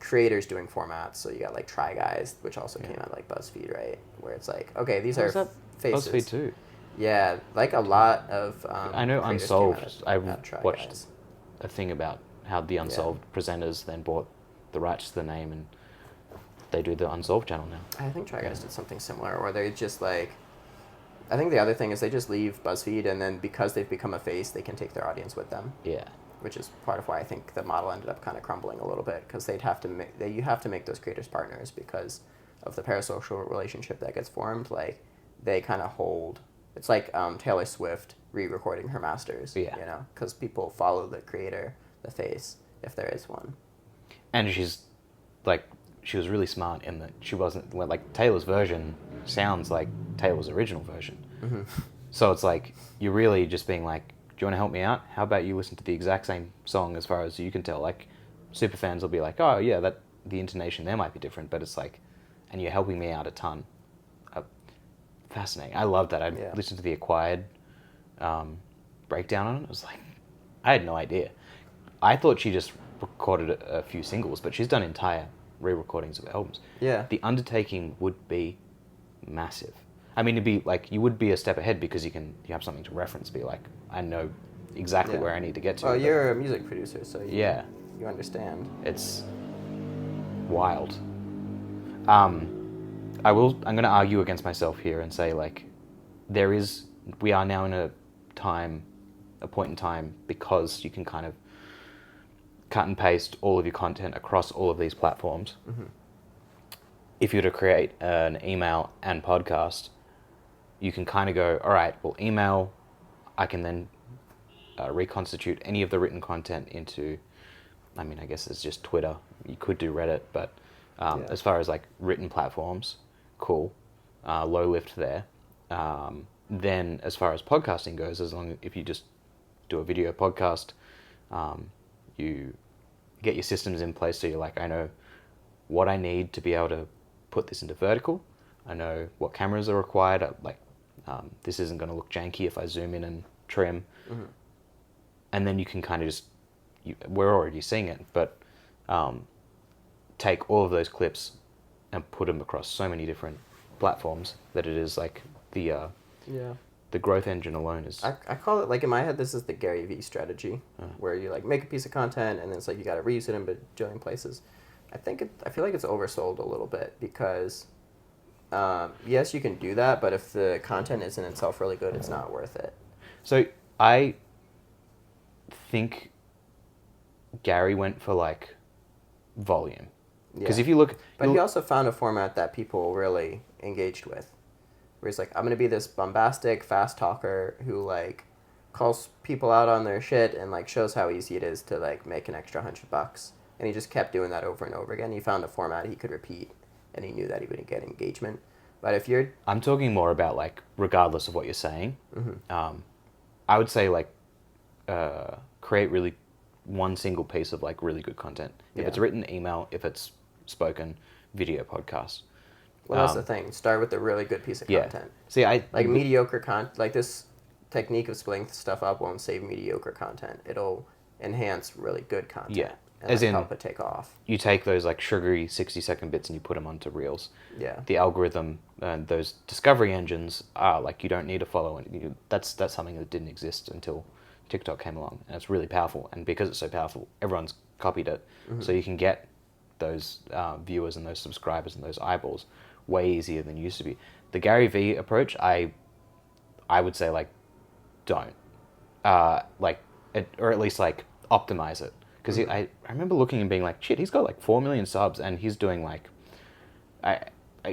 creators doing formats. So you got like Try Guys, which also came out like BuzzFeed, right? Where it's like, okay, these are faces. BuzzFeed too. Yeah, like a lot of I know Unsolved. I watched Guys. a thing about how the Unsolved presenters then bought the rights to the name, and they do the Unsolved channel now. I think Try Guys did something similar, or they just like, I think the other thing is they just leave BuzzFeed, and then because they've become a face, they can take their audience with them. Yeah. Which is part of why I think the model ended up kind of crumbling a little bit, because they'd have to you have to make those creators partners because of the parasocial relationship that gets formed. Like, they kind of hold. It's like Taylor Swift re-recording her masters. Yeah. You know, because people follow the creator, the face, if there is one. And she was really smart in that she wasn't, like, Taylor's version sounds like Taylor's original version. Mm-hmm. So it's like, you're really just being like, do you want to help me out? How about you listen to the exact same song as far as you can tell? Like, super fans will be like, oh yeah, the intonation there might be different, but it's like, and you're helping me out a ton. Fascinating. I love that. I listened to the Acquired breakdown on it. I was like, I had no idea. I thought she just recorded a few singles, but she's done entire re-recordings of albums. Yeah. The undertaking would be massive. I mean, it'd be like, you would be a step ahead because you have something to reference. Be like, I know exactly where I need to get to. Well, you're a music producer, so you understand. It's wild. I'm going to argue against myself here and say, like, we are now in a point in time, because you can kind of cut and paste all of your content across all of these platforms. Mm-hmm. If you were to create an email and podcast, you can kind of go, all right, well, email, I can then reconstitute any of the written content into, I mean, I guess it's just Twitter. You could do Reddit, but as far as like written platforms, cool, low lift there. Then as far as podcasting goes, if you just do a video podcast, you get your systems in place, so you're like, I know what I need to be able to put this into vertical. I know what cameras are required. This isn't going to look janky if I zoom in and trim. Mm-hmm. And then you can kind of we're already seeing it, but take all of those clips and put them across so many different platforms that it is like the growth engine alone is... I call it, like, in my head, this is the Gary Vee strategy, where you, like, make a piece of content, and then it's like you got to reuse it in a bajillion places. I feel like it's oversold a little bit, because, yes, you can do that, but if the content isn't itself really good, it's not worth it. So I think Gary went for, like, volume. Because if you look... But he also found a format that people really engaged with. Where he's like, I'm going to be this bombastic, fast talker who, like, calls people out on their shit and, like, shows how easy it is to, like, make an extra $100. And he just kept doing that over and over again. He found a format he could repeat, and he knew that he would get engagement. But if you're... I'm talking more about, like, regardless of what you're saying, I would say, like, create really one single piece of, like, really good content. If it's written, email. If it's spoken, video, podcast. Well, that's the thing. Start with a really good piece of content. See, mediocre content, like this technique of splitting stuff up won't save mediocre content. It'll enhance really good content. Yeah. And As like, in, help it take off. you take those like sugary 60-second bits and you put them onto Reels. Yeah. The algorithm and those discovery engines are like, you don't need to follow it. That's something that didn't exist until TikTok came along, and it's really powerful. And because it's so powerful, everyone's copied it. So you can get those viewers and those subscribers and those eyeballs way easier than it used to be. The Gary Vee approach, I would say like, don't or at least like optimize it, because I remember looking and being like, shit, he's got like 4 million subs and he's doing like,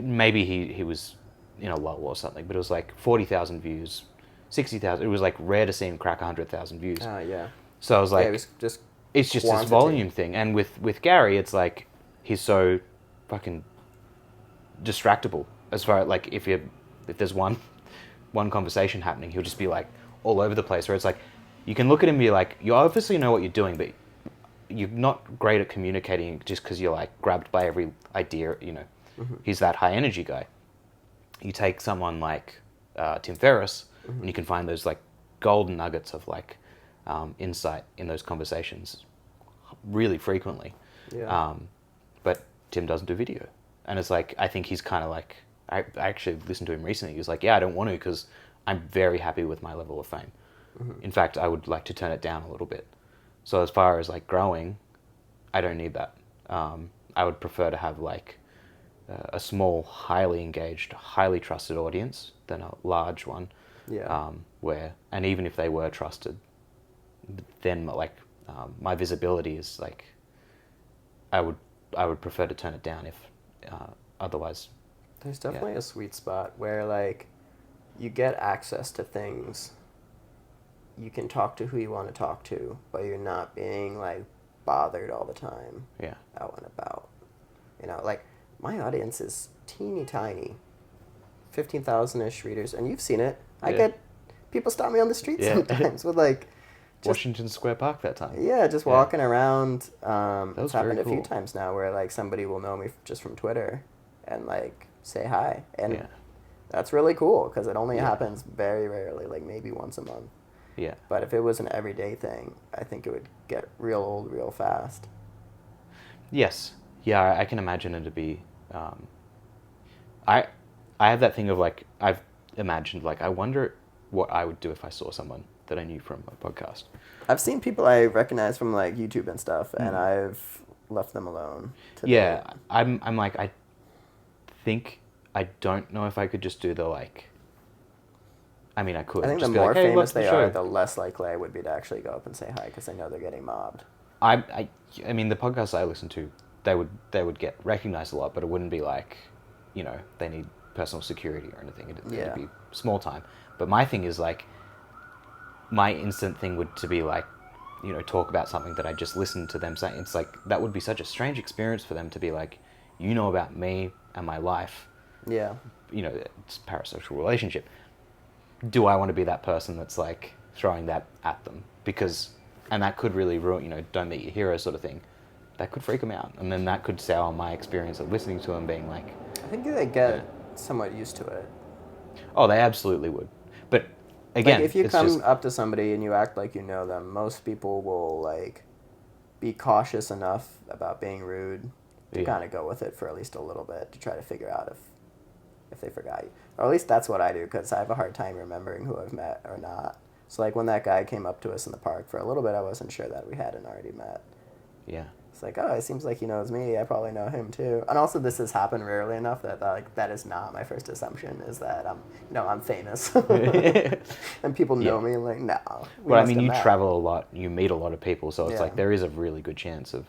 maybe he was in a lull or something, but it was like 40,000 views, 60,000. It was like rare to see him crack 100,000 views. Yeah. So I was like, it was just it's just quantity. this volume thing. And with Gary, it's like, he's so fucking distractible as far like, if there's one conversation happening, he'll just be like all over the place, where it's like, you can look at him and be like, you obviously know what you're doing, but you're not great at communicating just because you're like grabbed by every idea, He's that high energy guy. You take someone like Tim Ferriss, and you can find those like golden nuggets of like insight in those conversations really frequently. Yeah. But Tim doesn't do video, and it's like, I think he's kind of like, I actually listened to him recently. He was like, yeah, I don't want to, because I'm very happy with my level of fame. In fact, I would like to turn it down a little bit. So as far as like growing, I don't need that. I would prefer to have like a small, highly engaged, highly trusted audience than a large one. Yeah. And even if they were trusted, then like my visibility is like, I would prefer to turn it down if otherwise. There's definitely a sweet spot where like you get access to things. You can talk to who you want to talk to, but you're not being like bothered all the time. Yeah. Out and about. Like my audience is teeny tiny, 15,000-ish readers, and you've seen it. I get people stop me on the street sometimes with like Washington Square Park that time. Yeah, just walking around. It's happened very a few cool. times now where like somebody will know me just from Twitter and like say hi, and that's really cool because it only happens very rarely, like maybe once a month. Yeah. But if it was an everyday thing, I think it would get real old real fast. Yes. Yeah, I can imagine it to be. I have that thing of like, I've imagined like, I wonder what I would do if I saw someone that I knew from a podcast. I've seen people I recognize from like YouTube and stuff, and I've left them alone. I'm like, I think, I don't know if I could just do the like, I mean, I could. I think the just be more like, hey, famous look, they show. are, the less likely I would be to actually go up and say hi because I know they're getting mobbed. I mean, the podcasts I listen to, they would get recognized a lot, but it wouldn't be like, they need personal security or anything. It'd be small time. But my thing is like, my instant thing would to be like, talk about something that I just listened to them saying. It's like, that would be such a strange experience for them to be like, about me and my life. Yeah. It's a parasocial relationship. Do I want to be that person that's like throwing that at them? And that could really ruin, don't meet your hero sort of thing. That could freak them out. And then that could sour my experience of listening to them being like... I think they get somewhat used to it. Oh, they absolutely would. But again, like if you come up to somebody and you act like you know them, most people will like be cautious enough about being rude to kind of go with it for at least a little bit to try to figure out if they forgot you. Or at least that's what I do, because I have a hard time remembering who I've met or not. So like when that guy came up to us in the park, for a little bit I wasn't sure that we hadn't already met. Yeah. It's like, oh, it seems like he knows me. I probably know him too. And also, this has happened rarely enough that like that is not my first assumption. Is that I'm famous, and people know me. And like, no. Well, I mean, you travel a lot. You meet a lot of people, so it's like there is a really good chance of,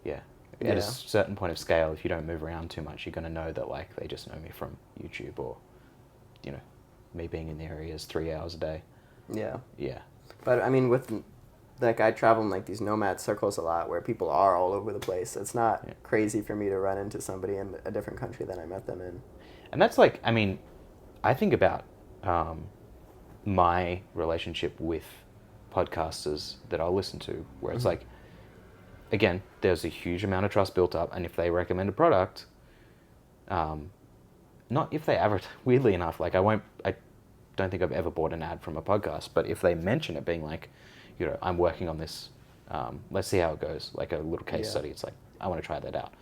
at a certain point of scale, if you don't move around too much, you're going to know that like they just know me from YouTube or, me being in the areas 3 hours a day. Yeah. Yeah. But I mean, with like I travel in like these nomad circles a lot where people are all over the place. It's not crazy for me to run into somebody in a different country than I met them in. And that's like, I mean, I think about my relationship with podcasters that I'll listen to, where it's like, again, there's a huge amount of trust built up, and if they recommend a product, not if they advertise, weirdly enough, like I don't don't think I've ever bought an ad from a podcast, but if they mention it being like, I'm working on this, let's see how it goes, like a little case study, it's like, I want to try that out.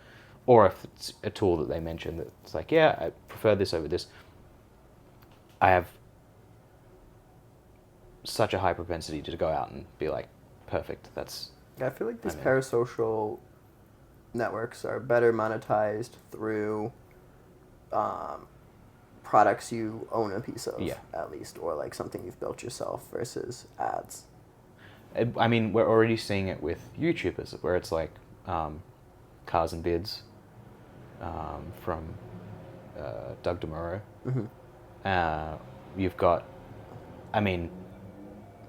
Or if it's a tool that they mention that's like, yeah, I prefer this over this, I have such a high propensity to go out and be like, perfect, that's... I feel like these parasocial networks are better monetized through products you own a piece of, at least, or like something you've built yourself versus ads. I mean, we're already seeing it with YouTubers, where it's like Cars and Bids from Doug DeMuro. Mm-hmm. You've got, I mean...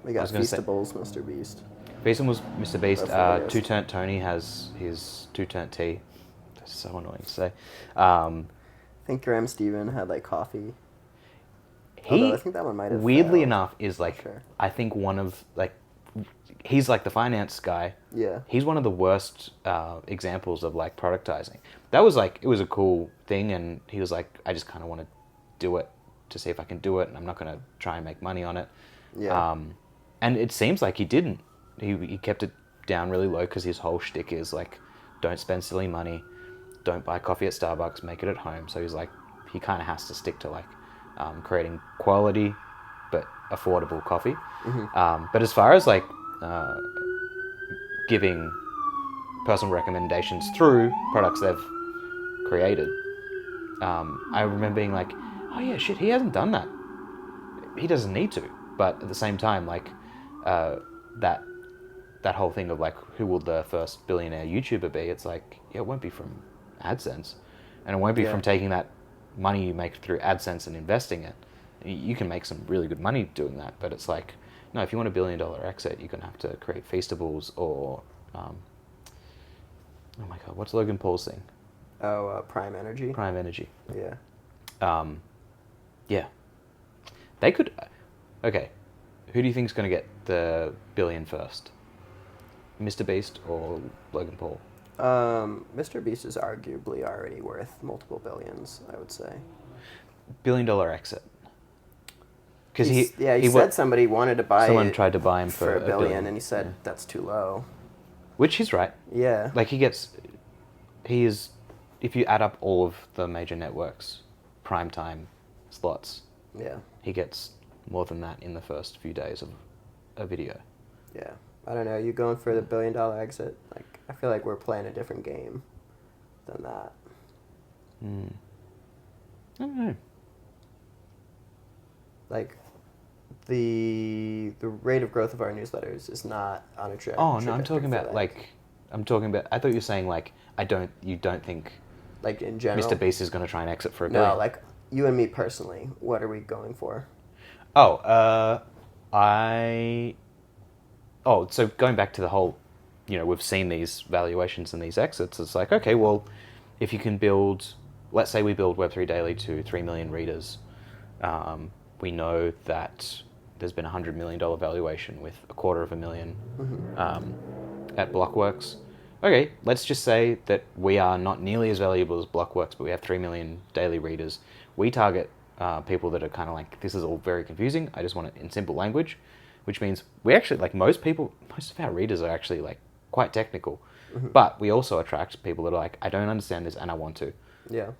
We got Feastables, Mr. Beast. Feastables, Mr. Beast. Two Turnt Tony has his Two Turnt tea. That's so annoying to say. I think Graham Stephen had like coffee. I think that one might have weirdly failed. enough, is like, I think one of, like, he's like the finance guy. Yeah. He's one of the worst examples of like productizing. That was like, it was a cool thing, and he was like, I just kind of want to do it to see if I can do it, and I'm not going to try and make money on it. Yeah. And it seems like he didn't. He kept it down really low because his whole shtick is like, don't spend silly money, don't buy coffee at Starbucks, make it at home. So he's like, he kind of has to stick to like creating quality but affordable coffee. Mm-hmm. But as far as like giving personal recommendations through products they've created, I remember being like, oh yeah, shit, he hasn't done that. He doesn't need to. But at the same time, like that whole thing of like, who will the first billionaire YouTuber be? It's like, yeah, it won't be from AdSense, and it won't be from taking that money you make through AdSense and investing it. You can make some really good money doing that, but it's like, no, if you want $1 billion exit, you're gonna have to create Feastables or, oh my god, what's Logan Paul's thing? Oh, Prime Energy. Prime Energy. Yeah. Yeah. They could. Okay, who do you think is going to get the billion first? Mr. Beast or Logan Paul? Mr. Beast is arguably already worth multiple billions, I would say. $1 billion exit. Because he said somebody wanted to buy someone tried to buy him for $1 billion, and he said that's too low. Which he's right. Yeah. Like he is, if you add up all of the major networks, primetime slots, he gets more than that in the first few days of a video. Yeah. I don't know. You going for the $1 billion exit? Like, I feel like we're playing a different game than that. I don't know. Like, the rate of growth of our newsletters is not on a track. Oh no, I'm talking about I thought you were saying like, you don't think like in general Mr. Beast is going to try and exit for $1 No, billion? like you and me personally, what are we going for? So going back to the whole, we've seen these valuations and these exits. It's like, okay, well, if you can build, let's say we build Web3 Daily to 3 million readers, we know that there's been $100 million valuation with $250,000 at Blockworks. Okay, let's just say that we are not nearly as valuable as Blockworks, but we have 3 million daily readers. We target people that are kind of like, this is all very confusing, I just want it in simple language, which means we actually, like most of our readers are actually like quite technical, but we also attract people that are like, I don't understand this and I want to. Yeah.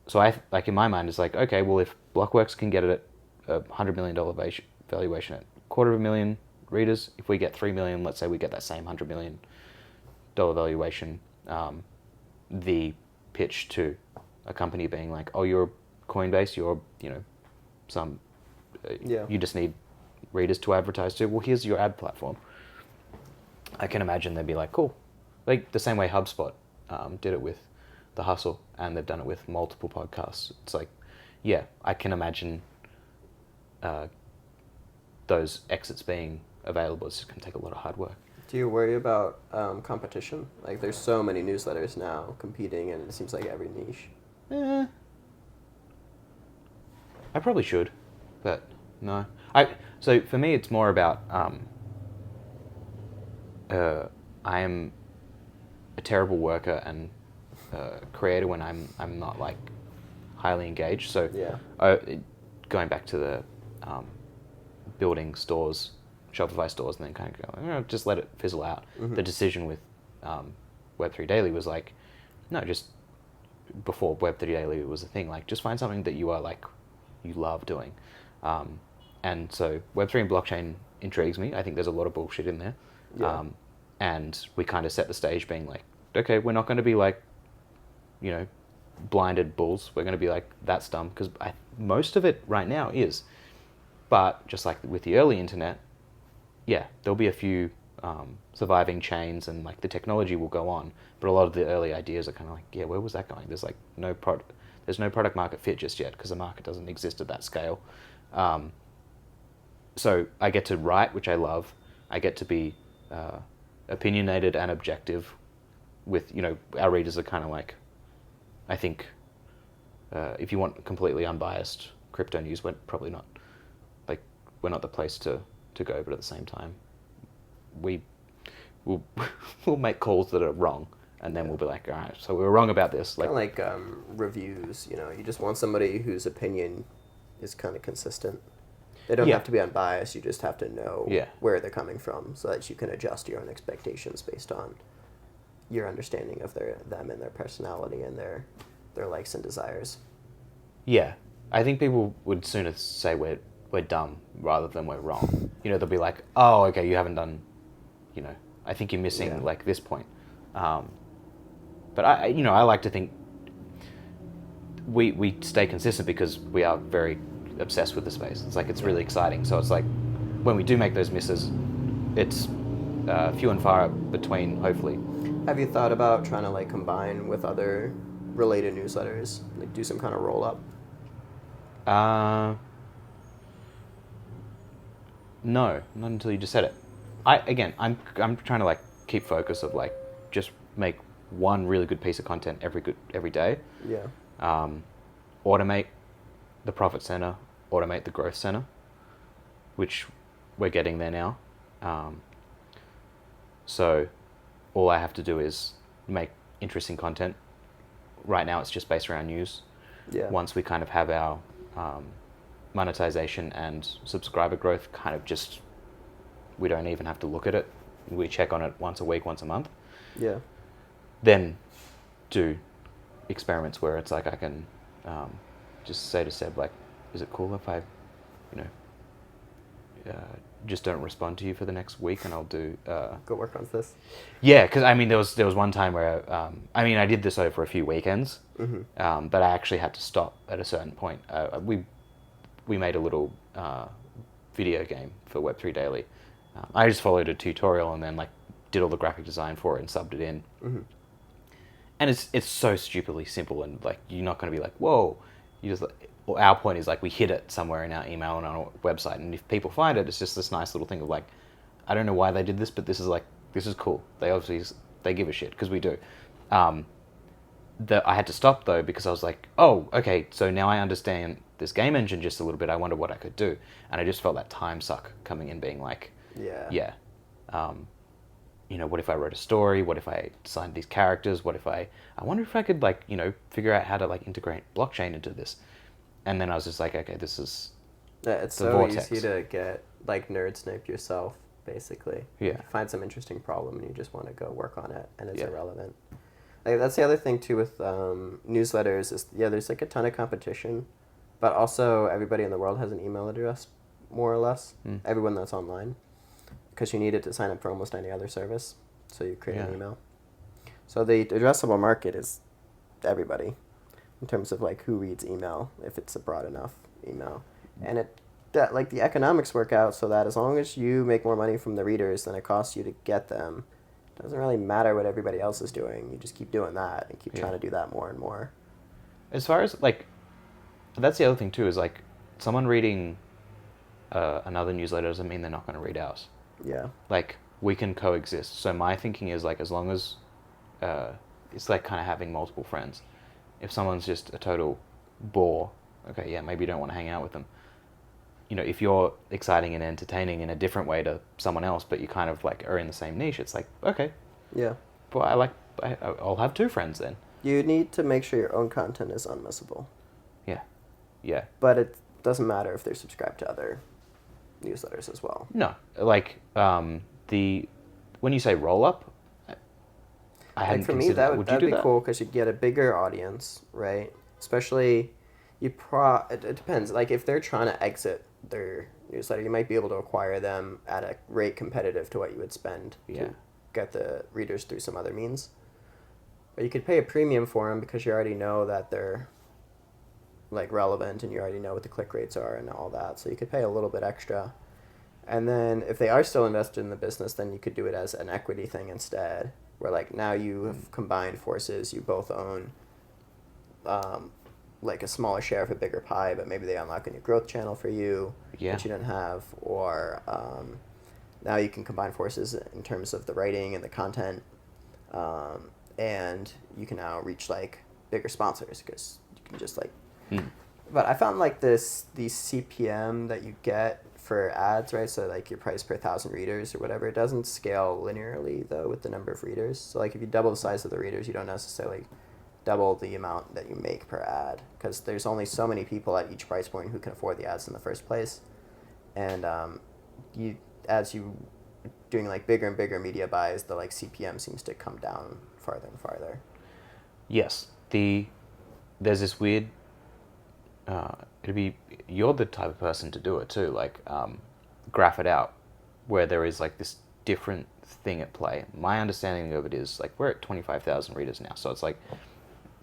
So I, like in my mind, it's like, okay, well if Blockworks can get it at a $100 million valuation at $250,000 readers, if we get 3 million, let's say we get that same $100 million valuation, the pitch to a company being like, oh, you're Coinbase, you're, you just need readers to advertise to. Well, here's your ad platform. I can imagine they'd be like, cool. Like the same way HubSpot did it with The Hustle, and they've done it with multiple podcasts. It's like, yeah, I can imagine those exits being available. It's just going to take a lot of hard work. Do you worry about competition? Like, there's so many newsletters now competing, and it seems like every niche. I probably should, but no. So for me, it's more about I am a terrible worker and creator when I'm not like highly engaged. So yeah. Going back to the building stores, Shopify stores, and then kind of go, just let it fizzle out. Mm-hmm. The decision with Web3 Daily was like, no, just before Web3 Daily was a thing, like just find something that you are like, you love doing. And so Web3 and blockchain intrigues me. I think there's a lot of bullshit in there. Yeah. And we kind of set the stage being like, okay, we're not going to be like, blinded bulls. We're going to be like, that's dumb, because most of it right now is. But just like with the early internet, yeah, there'll be a few surviving chains, and like the technology will go on. But a lot of the early ideas are kind of like, yeah, where was that going? There's like there's no product market fit just yet, because the market doesn't exist at that scale. So I get to write, which I love. I get to be opinionated and objective with, our readers are kind of like, I think if you want completely unbiased crypto news, we're probably not, like, we're not the place to go, but at the same time, we'll make calls that are wrong, and then we'll be like, all right, so we were wrong about this. Kind of like reviews, you just want somebody whose opinion is kind of consistent. They don't have to be unbiased, you just have to know where they're coming from, so that you can adjust your own expectations based on your understanding of them and their personality and their likes and desires. Yeah. I think people would sooner say we're dumb rather than we're wrong. They'll be like, oh, okay, you haven't done, I think you're missing like this point. But I like to think we stay consistent because we are very obsessed with the space. It's like, it's really exciting. So it's like, when we do make those misses, it's few and far between, hopefully. Have you thought about trying to like combine with other related newsletters, like do some kind of roll up? No, not until you just said it. I'm trying to like keep focus of like just make one really good piece of content every day. Yeah. Automate the profit center, automate the growth center, which we're getting there now. So all I have to do is make interesting content. Right now it's just based around news. Yeah. Once we kind of have our monetization and subscriber growth kind of just, we don't even have to look at it. We check on it once a week, once a month. Yeah. Then do experiments where it's like I can just say to Seb, like, is it cool if I, just don't respond to you for the next week, and I'll do... Go work on this. Yeah, because, there was one time where, I did this over a few weekends, Mm-hmm. but I actually had to stop at a certain point. We made a little video game for Web3 Daily. I just followed a tutorial and then, like, did all the graphic design for it and subbed it in. Mm-hmm. And it's so stupidly simple, and, like, you're not going to be like, whoa. You just... Well, our point is, like, we hid it somewhere in our email and on our website, and if people find it, it's just this nice little thing of like, I don't know why they did this, but this is cool. They obviously give a shit, because we do. I had to stop though, because I was like, oh, okay, so now I understand this game engine just a little bit. I wonder what I could do, and I just felt that time suck coming in, being like, what if I wrote a story? What if I designed these characters? What if I wonder if I could, like, figure out how to, like, integrate blockchain into this. And then I was just like, okay, this is it's the so vortex. easy to get, like, nerd snipe yourself, basically. Yeah. You find some interesting problem and you just want to go work on it, and it's irrelevant. Like, that's the other thing, too, with newsletters is, there's, like, a ton of competition, but also everybody in the world has an email address, more or less, everyone that's online, because you need it to sign up for almost any other service, so you create an email. So the addressable market is everybody, in terms of, like, who reads email, if it's a broad enough email. And the economics work out so that as long as you make more money from the readers than it costs you to get them, it doesn't really matter what everybody else is doing. You just keep doing that and keep trying to do that more and more. As far as, like, that's the other thing too, is, like, someone reading another newsletter doesn't mean they're not going to read ours. Yeah. Like, we can coexist. So my thinking is, like, as long as it's like kind of having multiple friends. If someone's just a total bore, okay, yeah, maybe you don't want to hang out with them. If you're exciting and entertaining in a different way to someone else, but you kind of, like, are in the same niche, it's like, okay. Yeah. Well, I'll have two friends then. You need to make sure your own content is unmissable. Yeah. Yeah. But doesn't matter if they're subscribed to other newsletters as well. No, like when you say roll up, I hadn't for me, considered that. Would you that'd do be that? cool because you'd get a bigger audience, right? Especially, it depends. Like if they're trying to exit their newsletter, you might be able to acquire them at a rate competitive to what you would spend Yeah. to get the readers through some other means. But you could pay a premium for them because you already know that they're like relevant and you already know what the click rates are and all that. So you could pay a little bit extra. And then if they are still invested in the business, then you could do it as an equity thing instead, where like now you have combined forces, you both own like a smaller share of a bigger pie, but maybe they unlock a new growth channel for you Yeah. that you didn't have, or now you can combine forces in terms of the writing and the content, and you can now reach like bigger sponsors because you can just like. But I found like the CPM that you get for ads, right? So like your price per 1,000 readers or whatever, it doesn't scale linearly though with the number of readers. So like if you double the size of the readers, you don't necessarily double the amount that you make per ad because there's only so many people at each price point who can afford the ads in the first place. And as you doing like bigger and bigger media buys, the like CPM seems to come down farther and farther. Yes. There's this weird. You're the type of person to do it too, like graph it out, where there is like this different thing at play. My understanding of it is like we're at 25,000 readers now, so it's like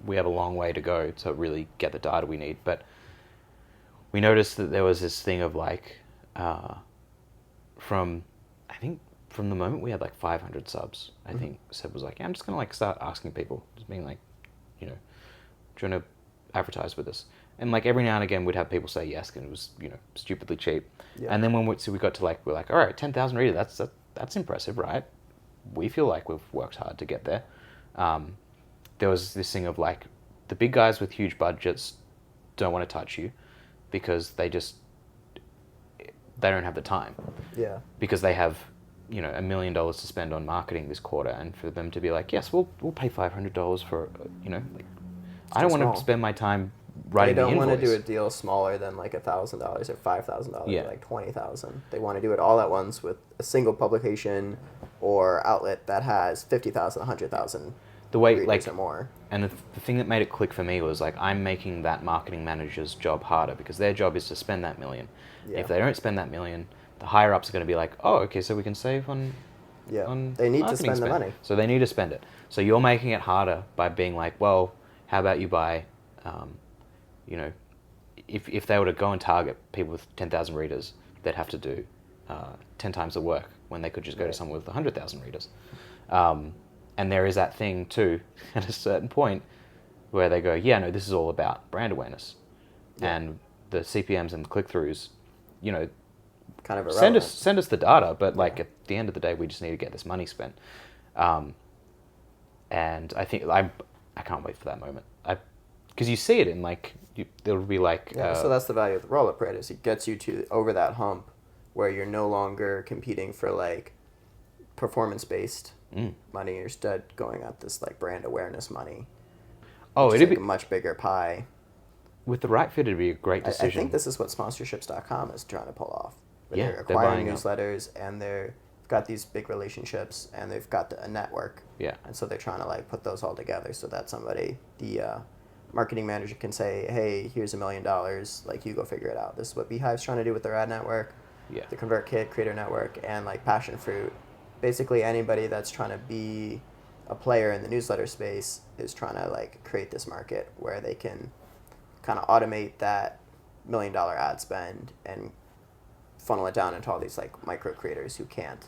we have a long way to go to really get the data we need. But we noticed that there was this thing of like from the moment we had like 500 subs, I think Seb was like, yeah, I'm just gonna like start asking people, just being like, do you want to advertise with us? And like every now and again we'd have people say yes, and it was stupidly cheap. Yeah. And then when we got to like, we're like, all right, 10,000 readers, that's impressive, right? We feel like we've worked hard to get there. There was this thing of like the big guys with huge budgets don't want to touch you because they don't have the time. Yeah. Because they have $1 million to spend on marketing this quarter, and for them to be like, yes, we'll pay $500 for like, I don't want small. to spend my time writing the They don't invoice. want to do a deal smaller than like $1,000 or $5,000 Yeah. or like $20,000. They want to do it all at once with a single publication or outlet that has 50,000, 100,000 The way readers like or more. And the thing that made it click for me was like I'm making that marketing manager's job harder because their job is to spend that $1 million. Yeah. If they don't spend that $1 million, the higher ups are going to be like, oh, okay, so we can save on. Yeah. On They need to marketing spend the money. So they need to spend it. So you're making it harder by being like, well, how about you buy, if they were to go and target people with 10,000 readers, they'd have to do 10 times the work when they could just go to someone with 100,000 readers. And there is that thing too, at a certain point, where they go, yeah, no, this is all about brand awareness. Yeah. And the CPMs and the click-throughs, Kind of irrelevant. send us the data, but like at the end of the day, we just need to get this money spent. And I think I can't wait for that moment. Because you see it in like, there'll be like... Yeah, so that's the value of the roll-up, right? Is it gets you to over that hump where you're no longer competing for like performance-based money. You're instead going at this like brand awareness money. Oh, it'd it'd like be... a much bigger pie. With the right fit, it'd be a great decision. I think this is what sponsorships.com is trying to pull off. Yeah, they're they're acquiring buying newsletters and they've got these big relationships and they've got a network. Yeah. And so they're trying to like put those all together so that the marketing manager can say, hey, here's $1 million, like you go figure it out. This is what Beehive's trying to do with their ad network, Yeah. the ConvertKit creator network, and like Passion Fruit. Basically anybody that's trying to be a player in the newsletter space is trying to like create this market where they can kind of automate that $1 million ad spend and funnel it down into all these like micro creators who can't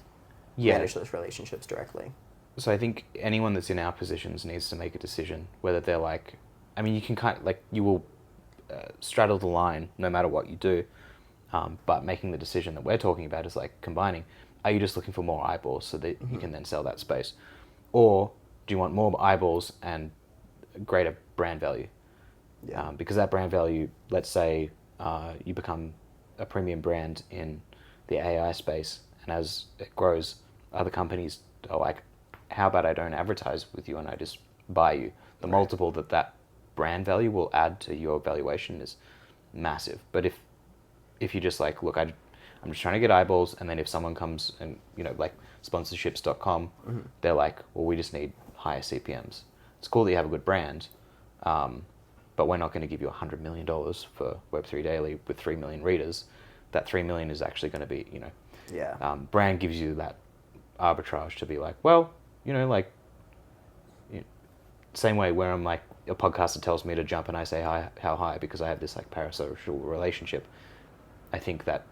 manage those relationships directly. So I think anyone that's in our positions needs to make a decision whether they're like, I mean, you can kind of like, you will straddle the line no matter what you do, but making the decision that we're talking about is like combining. Are you just looking for more eyeballs so that you can then sell that space? Or do you want more eyeballs and greater brand value? Yeah. Because that brand value, let's say you become a premium brand in the AI space, and as it grows, other companies are like, how about I don't advertise with you and I just buy you? The multiple that brand value will add to your valuation is massive. But if if you just like, look, I'm just trying to get eyeballs, and then if someone comes and, you know, like sponsorships.com, they're like, well, we just need higher CPMs. It's cool that you have a good brand, but we're not going to give you $100 million for Web3 Daily with 3 million readers. That 3 million is actually going to be, you know, brand gives you that arbitrage to be like, well, you know, like, you know, same way where I'm like, a podcaster tells me to jump and I say hi, how high, because I have this like parasocial relationship. I think that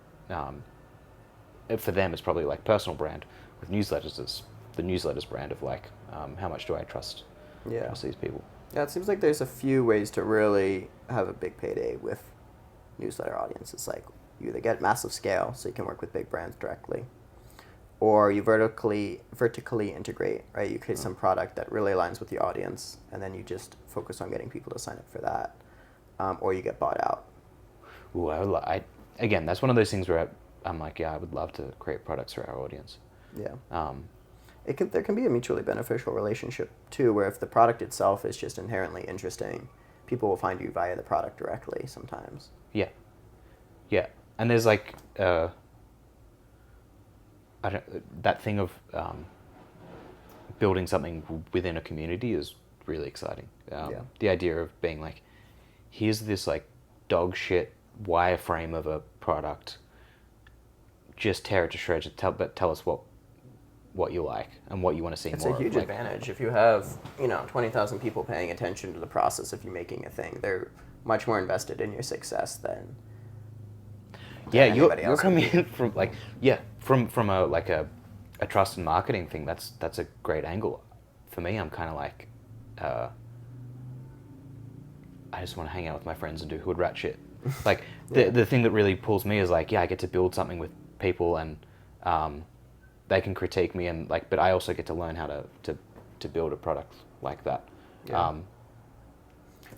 for them it's probably like personal brand. With newsletters, it's the newsletters brand of like, how much do I trust these people. Yeah, it seems like there's a few ways to really have a big payday with newsletter audiences. Like, you either get massive scale, so you can work with big brands directly, or you vertically integrate, right? You create some product that really aligns with the audience, and then you just focus on getting people to sign up for that, or you get bought out. Ooh, again, that's one of those things where I'm like, yeah, I would love to create products for our audience. Yeah. There can be a mutually beneficial relationship too, where if the product itself is just inherently interesting, people will find you via the product directly sometimes. Yeah. And there's like, that thing of building something within a community is really exciting. The idea of being like, here's this like dog shit wireframe of a product, just tear it to shreds, but tell us what you like and what you want to see it's more. It's a huge advantage if you have 20,000 people paying attention to the process of you making a thing. They're much more invested in your success than you're coming in from like from a like a trust and marketing thing. That's a great angle. For me, I'm kind of like, I just want to hang out with my friends and do hood rat shit. Like the thing that really pulls me is like, I get to build something with people, and they can critique me, and like, but I also get to learn how to build a product like that.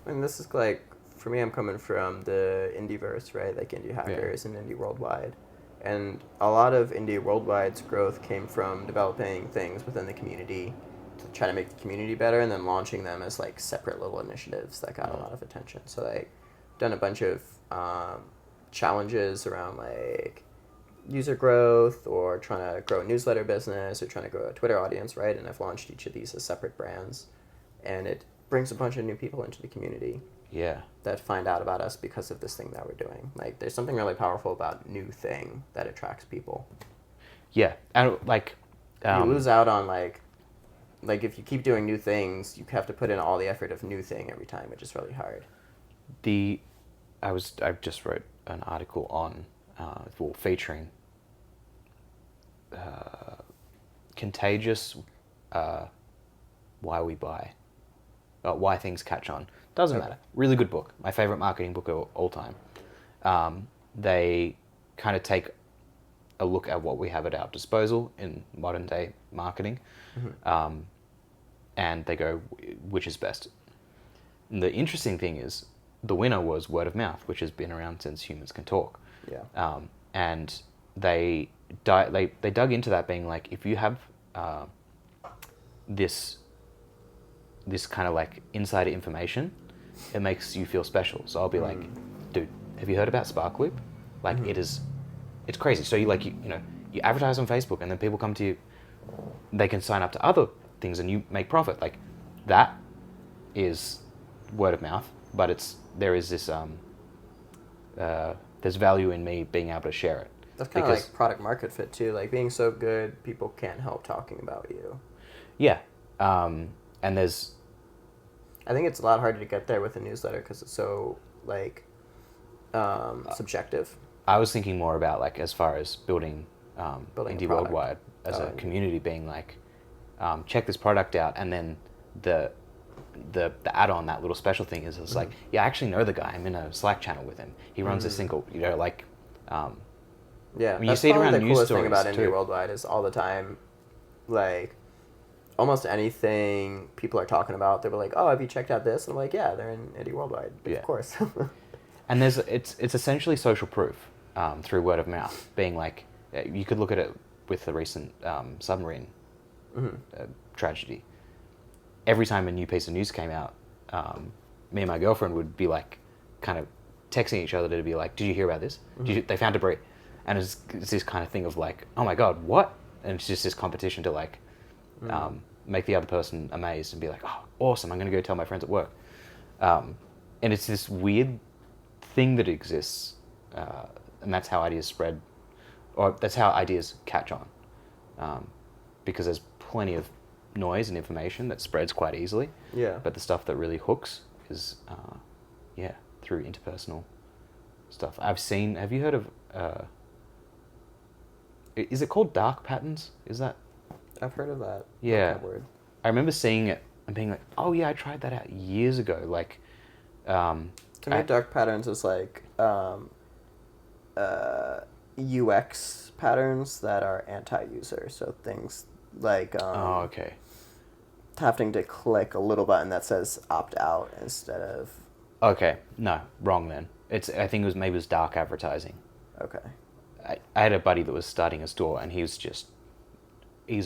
And this is like, for me, I'm coming from the indieverse, right? Like indie hackers and indie worldwide. And a lot of indie worldwide's growth came from developing things within the community to try to make the community better, and then launching them as like separate little initiatives that got a lot of attention. So like, done a bunch of challenges around like user growth, or trying to grow a newsletter business, or trying to grow a Twitter audience, right? And I've launched each of these as separate brands, and it brings a bunch of new people into the community. That find out about us because of this thing that we're doing. Like, there's something really powerful about new thing that attracts people. And like, you lose out on like if you keep doing new things, you have to put in all the effort of new thing every time, which is really hard. I just wrote an article on featuring contagious why we buy, why things catch on. Doesn't matter. Really good book. My favorite marketing book of all time. They kind of take a look at what we have at our disposal in modern day marketing, and they go, which is best. And the interesting thing is, the winner was word of mouth, which has been around since humans can talk. And they dug into that, being like, if you have this kind of like insider information, it makes you feel special. So I'll be like, dude, have you heard about Spark Loop? Like, it's crazy. So you advertise on Facebook, and then people come to you, they can sign up to other things, and you make profit. Like, that is word of mouth, but there is this there's value in me being able to share it. That's kind of like product market fit too. Like, being so good, people can't help talking about you. And I think it's a lot harder to get there with a newsletter because it's so like subjective. I was thinking more about like, as far as building Indie Worldwide as a community, being like, check this product out, and then the add-on, that little special thing is, it's like, I actually know the guy. I'm in a Slack channel with him. He runs this thing called, like, I mean, you see it around the news coolest stories thing about too. Indie Worldwide is all the time, like, almost anything people are talking about, they're like, oh, have you checked out this? And I'm like, yeah, they're in Indie Worldwide. Of course. And it's essentially social proof through word of mouth, being like, you could look at it with the recent submarine tragedy. Every time a new piece of news came out, me and my girlfriend would be like, kind of texting each other to be like, did you hear about this? They found debris. And it's this kind of thing of like, oh my God, what? And it's just this competition to like make the other person amazed and be like, oh, awesome, I'm going to go tell my friends at work. And it's this weird thing that exists, and that's how ideas spread, or that's how ideas catch on. Because there's plenty of noise and information that spreads quite easily. Yeah. But the stuff that really hooks is, through interpersonal stuff. Have you heard of, is it called dark patterns? Is that? I've heard of that. Yeah. That word. I remember seeing it and being like, oh yeah, I tried that out years ago. Like, to me, dark patterns is like UX patterns that are anti-user. So things like okay. having to click a little button that says opt out instead of. Okay, no, wrong then. I think it was dark advertising. Okay. I had a buddy that was starting a store, and he's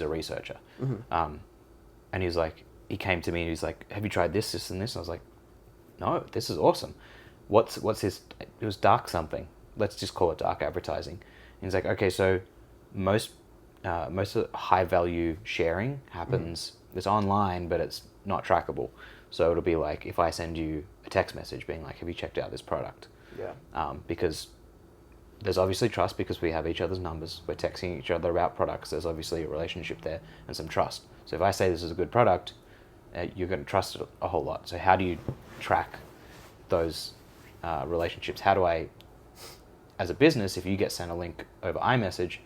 a researcher. And he came to me and he was like, have you tried this, this, and this? And I was like, no, this is awesome. What's this? It was dark something. Let's just call it dark advertising. And he's like, okay, so most of high value sharing happens, it's online, but it's not trackable. So it'll be like, if I send you a text message being like, have you checked out this product? Yeah. Because there's obviously trust because we have each other's numbers. We're texting each other about products. There's obviously a relationship there and some trust. So if I say this is a good product, you're going to trust it a whole lot. So how do you track those relationships? How do I, as a business, if you get sent a link over iMessage,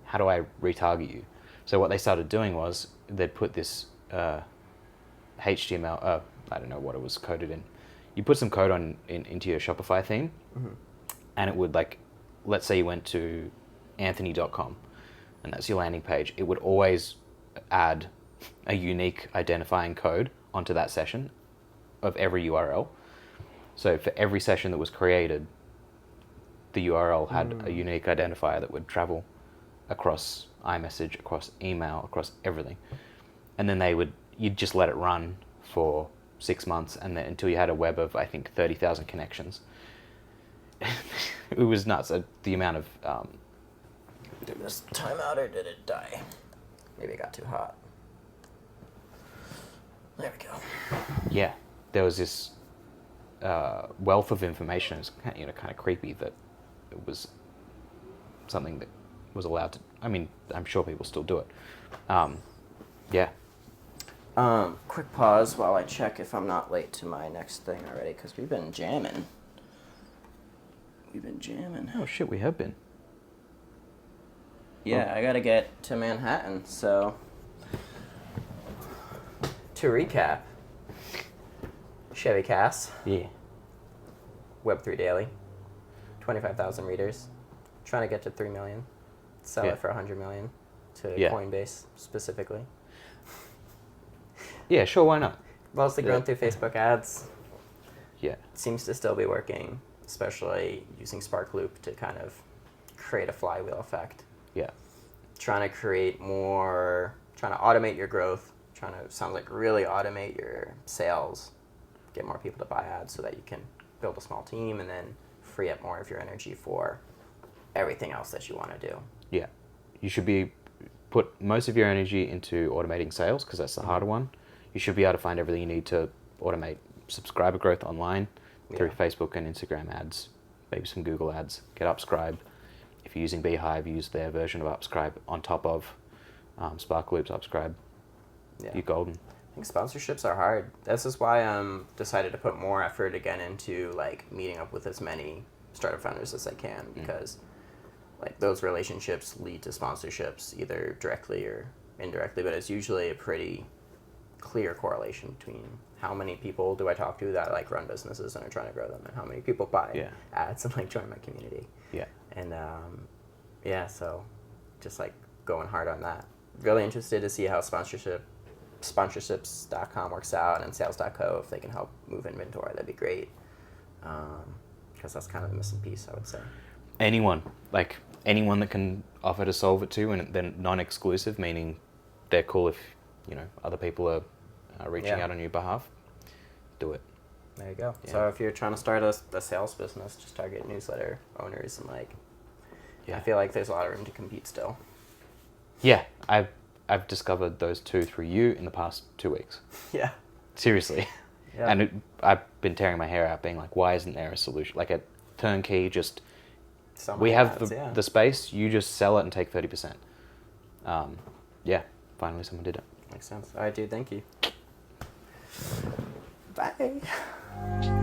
how do I retarget you? So what they started doing was they'd put this HTML, I don't know what it was coded in. You put some code into your Shopify theme, and it would, like, let's say you went to anthony.com, and that's your landing page. It would always add a unique identifying code onto that session of every URL. So for every session that was created, the URL had a unique identifier that would travel across iMessage, across email, across everything. And then you'd just let it run for 6 months, and then until you had a web of, I think, 30,000 connections. It was nuts. The amount of... Did this time out or did it die? Maybe it got too hot. There we go. Yeah, there was this wealth of information. It was kind of creepy that it was something that was allowed to... I mean, I'm sure people still do it. Yeah. Quick pause while I check if I'm not late to my next thing already, because we've been jamming. Oh, shit, we have been. Yeah, I gotta get to Manhattan, so... To recap, Chevy Cassar, Yeah. Web3 Daily, 25,000 readers, trying to get to 3 million, sell Yeah. it for 100 million to Yeah. Coinbase specifically. Yeah, sure, why not? Mostly grown through Facebook ads. Yeah. Seems to still be working, especially using Spark Loop to kind of create a flywheel effect. Yeah. Trying to automate your growth, sounds like really automate your sales, get more people to buy ads so that you can build a small team and then free up more of your energy for everything else that you want to do. Yeah. You should put most of your energy into automating sales because that's the harder one. You should be able to find everything you need to automate subscriber growth online through Facebook and Instagram ads, maybe some Google ads. Get Upscribe. If you're using Beehive, use their version of Upscribe on top of Spark Loop's Upscribe. Yeah. You're golden. I think sponsorships are hard. This is why I'm decided to put more effort again into like meeting up with as many startup founders as I can, because like those relationships lead to sponsorships either directly or indirectly, but it's usually a pretty clear correlation between how many people do I talk to that like run businesses and are trying to grow them, and how many people buy ads and like join my community. Yeah. And so just like going hard on that. Really interested to see how sponsorships.com works out, and sales.co, if they can help move inventory, that'd be great. Because that's kind of the missing piece, I would say. Anyone that can offer to solve it to, and then non-exclusive, meaning they're cool if other people are reaching out on your behalf. Do it. There you go. Yeah. So if you're trying to start a sales business, just target newsletter owners and like, I feel like there's a lot of room to compete still. Yeah, I've discovered those two through you in the past 2 weeks. Yeah. Seriously. Yeah. And I've been tearing my hair out being like, why isn't there a solution? Like a turnkey, just, we have the space, you just sell it and take 30%. Yeah, finally someone did it. Makes sense. All right, dude, thank you. Bye.